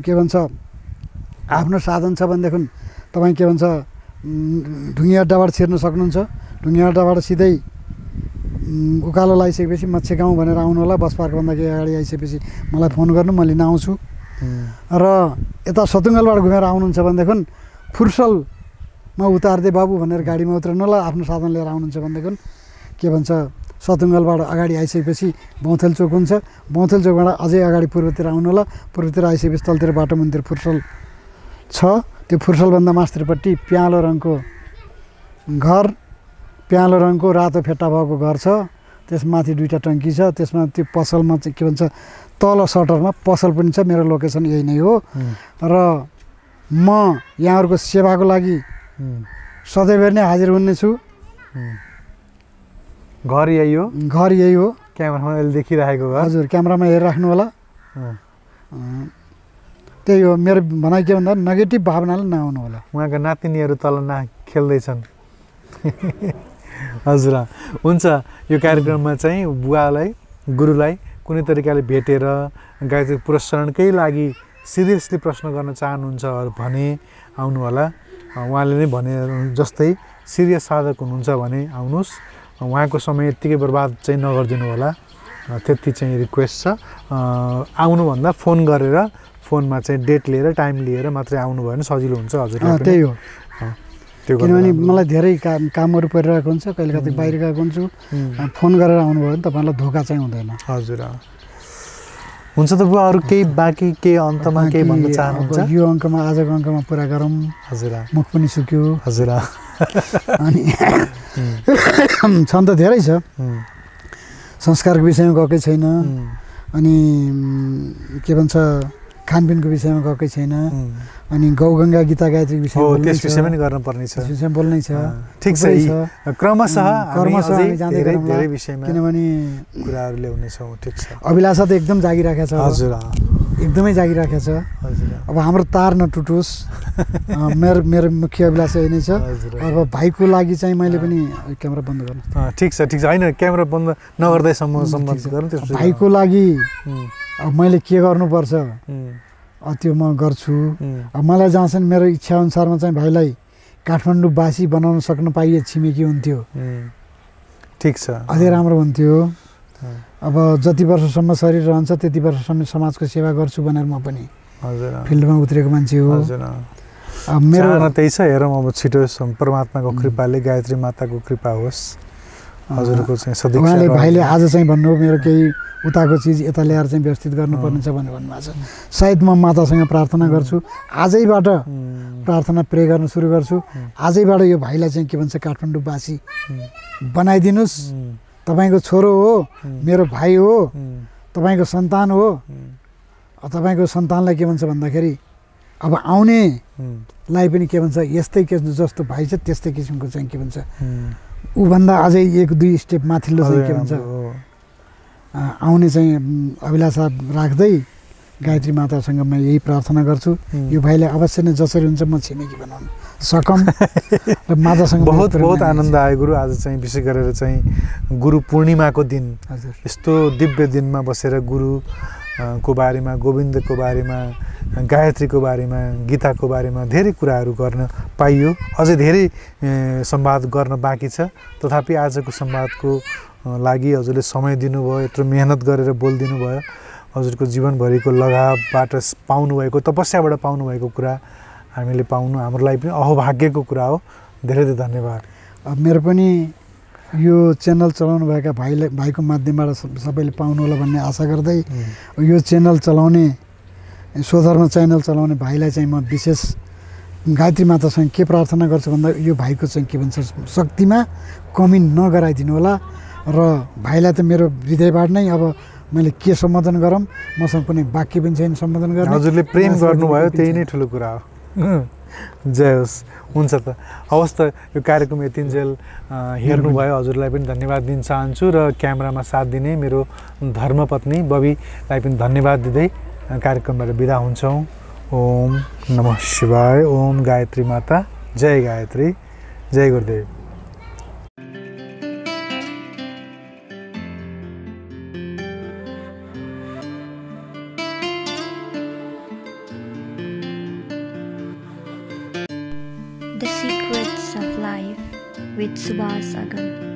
के भन्छ आफ्नो साधन छ भनेदेखि तपाईँ के भन्छ ढुङ्गे अड्डाबाट छिर्न सक्नुहुन्छ। ढुङ्गे अड्डाबाट सिधै उकालो लगाइसकेपछि मच्छे गाउँ भनेर आउनु होला। बस पार्कभन्दा केही अगाडि आइसकेपछि मलाई फोन गर्नु म लिन आउँछु। र यता सतुङ्गलबाट घुमेर आउनुहुन्छ भनेदेखि फुर्सलमा उतार्दै बाबु भनेर गाडीमा उत्रनु होला। आफ्नो साधन लिएर आउनुहुन्छ भनेदेखि के भन्छ सतुङ्गलबाट अगाडि आइसकेपछि बौथेल चोक हुन्छ। बौथेल चोकबाट अझै अगाडि पूर्वतिर आउनु होला। पूर्वतिर आइसकेपछि तलतिर बाटो मुनितिर फुर्सल छ। त्यो फुर्सलभन्दा मास्तिरपट्टि पियालो रङको घर पियालो रङको रातो फेट्टा भएको घर छ। त्यसमाथि 2टा टङ्की छ। त्यसमा त्यो पसलमा चाहिँ के भन्छ तल सटरमा पसल पनि छ। मेरो लोकेसन यही नै हो र म यहाँहरूको सेवाको लागि सधैँभरि नै हाजिर हुने छु। घर यही हो। घर यही हो। क्यामेरामा अहिले देखिरहेको घर हजुर क्यामेरामा हेरिराख्नु होला। त्यही हो मेरो भनाइ के भन्दा नेगेटिभ भावनाले नआउनु होला। उहाँका नातिनीहरू तल खेल्दैछन्। हजुर हुन्छ। यो कार्यक्रममा चाहिँ बुवालाई गुरुलाई कुनै तरिकाले भेटेर गायत्री पुरस्कारणकै लागि सिरियसली प्रश्न गर्न चाहनुहुन्छ भने आउनु होला। उहाँले नै भने जस्तै सिरियस साधक हुनुहुन्छ भने आउनुहोस्। उहाँको समय यत्तिकै बर्बाद चाहिँ नगरिदिनु होला। त्यति चाहिँ रिक्वेस्ट छ। आउनुभन्दा फोन गरेर फोनमा चाहिँ डेट लिएर टाइम लिएर मात्रै आउनुभयो भने सजिलो हुन्छ हजुरलाई। त्यही हो। किनभने मलाई धेरै कामहरू परिरहेको हुन्छ। कहिले कतै बाहिर गएको हुन्छु। फोन गरेर आउनुभयो भने तपाईँलाई धोका चाहिँ हुँदैन। हजुर हुन्छ। त बुवा अरू केही बाँकी केही अन्तमा केही भन्न चाहनुहुन्छ? यो अङ्कमा आजको अङ्कमा पुरा गरौँ। हजुर मुख पनि सुक्यो। हजुर अनि छन् त धेरै छ। संस्कारको विषयमा गएकै छैन अनि के भन्छ खानपिनको विषयमा गएकै छैन अनि गौगङ्गा गीता गायत्री विषयमा त्यस विषयमा पनि गर्नुपर्ने छ। त्यस विषयमा बोल्नै छ। ठिक छ। क्रमशः हामी जाँदै धेरै विषयमा किनभने कुराहरू ल्याउने छौँ। ठिक छ। अभिलाषा त एकदम जागिराखेको छ। हजुर एकदमै जागिराखेको छ। हजुर अब हाम्रो तार नटुटोस् मेरो मुख्य अभिलाषा यही नै छ। अब भाइको लागि चाहिँ मैले पनि क्यामेरा बन्द गर्नु। ठिक छ ठिक छ। होइन क्यामेरा बन्द नगर्दैसम्म सम्बन्ध गरौँ। भाइको लागि अब मैले के गर्नुपर्छ त्यो म गर्छु। अब मलाई जहाँसम्म मेरो इच्छा अनुसारमा चाहिँ भाइलाई काठमाडौँवासी बनाउन सक्नु पाइए छिमेकी हुन्थ्यो। ठिक छ। अझै राम्रो हुन्थ्यो। अब जति वर्षसम्म शरीर रहन्छ त्यति वर्षसम्म समाजको सेवा गर्छु भनेर म पनि फिल्डमा उत्रेको मान्छे हो। अब मेरो त्यही छ। हेरौँ अब छिटो परमात्माको कृपाले गायत्री माताको कृपा होस्। हजुरको चाहिँ सधैँ उहाँले भाइले आज चाहिँ भन्नु मेरो केही उताको चिज यता ल्याएर चाहिँ व्यवस्थित गर्नुपर्ने छ भनेर भन्नुभएको छ। सायद म मातासँग प्रार्थना गर्छु। आजैबाट प्रार्थना प्रे गर्न सुरु गर्छु। आजैबाट यो भाइलाई चाहिँ के भन्छ काठमाडौँवासी बनाइदिनुहोस्। तपाईँको छोरो हो, मेरो भाइ हो, तपाईँको सन्तान हो। तपाईँको सन्तानलाई के भन्छ भन्दाखेरि अब आउनेलाई पनि के भन्छ यस्तै के जस्तो भाइ छ त्यस्तै किसिमको चाहिँ के भन्छ ऊभन्दा अझै 1-2 स्टेप माथिल्लो चाहिँ के भन्छ आउने चाहिँ अभिलाषा राख्दै गायत्री मातासँग म यही प्रार्थना गर्छु यो भाइले अवश्य नै जसरी हुन्छ म छिमेकी बनाउन सकम र मातासँग बहुत बहुत आनन्द आयो गुरु। आज चाहिँ विशेष गरेर चाहिँ गुरु पूर्णिमाको दिन हजुर यस्तो दिव्य दिनमा बसेर गुरु को बारेमा, गोविन्दको बारेमा, गायत्रीको बारेमा, गीताको बारेमा धेरै कुराहरू गर्न पाइयो। अझै धेरै संवाद गर्न बाँकी छ, तथापि आजको संवादको लागि हजुरले समय दिनुभयो, यत्रो मेहनत गरेर बोलिदिनु भयो। हजुरको जीवनभरिको लगावबाट पाउनुभएको, तपस्याबाट पाउनुभएको कुरा हामीले पाउनु हाम्रो लागि पनि अहोभाग्यको कुरा हो। धेरै धेरै धन्यवाद। मेरो पनि यो च्यानल चलाउनुभएका भाइको माध्यमबाट सबैले पाउनु होला भन्ने आशा गर्दै यो च्यानल चलाउने स्वधर्म च्यानल चलाउने भाइलाई चाहिँ म विशेष गायत्री मातासँग के प्रार्थना गर्छु भन्दा यो भाइको चाहिँ के भन्छ शक्तिमा कमी नगराइदिनु होला र भाइलाई त मेरो हृदयबाट नै अब मैले के सम्बोधन गरौँ, मसँग कुनै वाक्य पनि छैन सम्बोधन गर्ने। हजुरले प्रेम गर्नुभयो, त्यही नै ठुलो कुरा हो। जय होस्। हुन्छ त हवस् त यो कार्यक्रम यतिन्जेल हेर्नुभयो, हजुरलाई पनि धन्यवाद दिन चाहन्छु र क्यामेरामा साथ दिने मेरो धर्मपत्नी बबीलाई पनि धन्यवाद दिँदै कार्यक्रमबाट बिदा हुन्छौँ। ओम नमः शिवाय। ओम गायत्री माता। जय गायत्री। जय गुरुदेव। The Secrets of Life with Subhas Agam.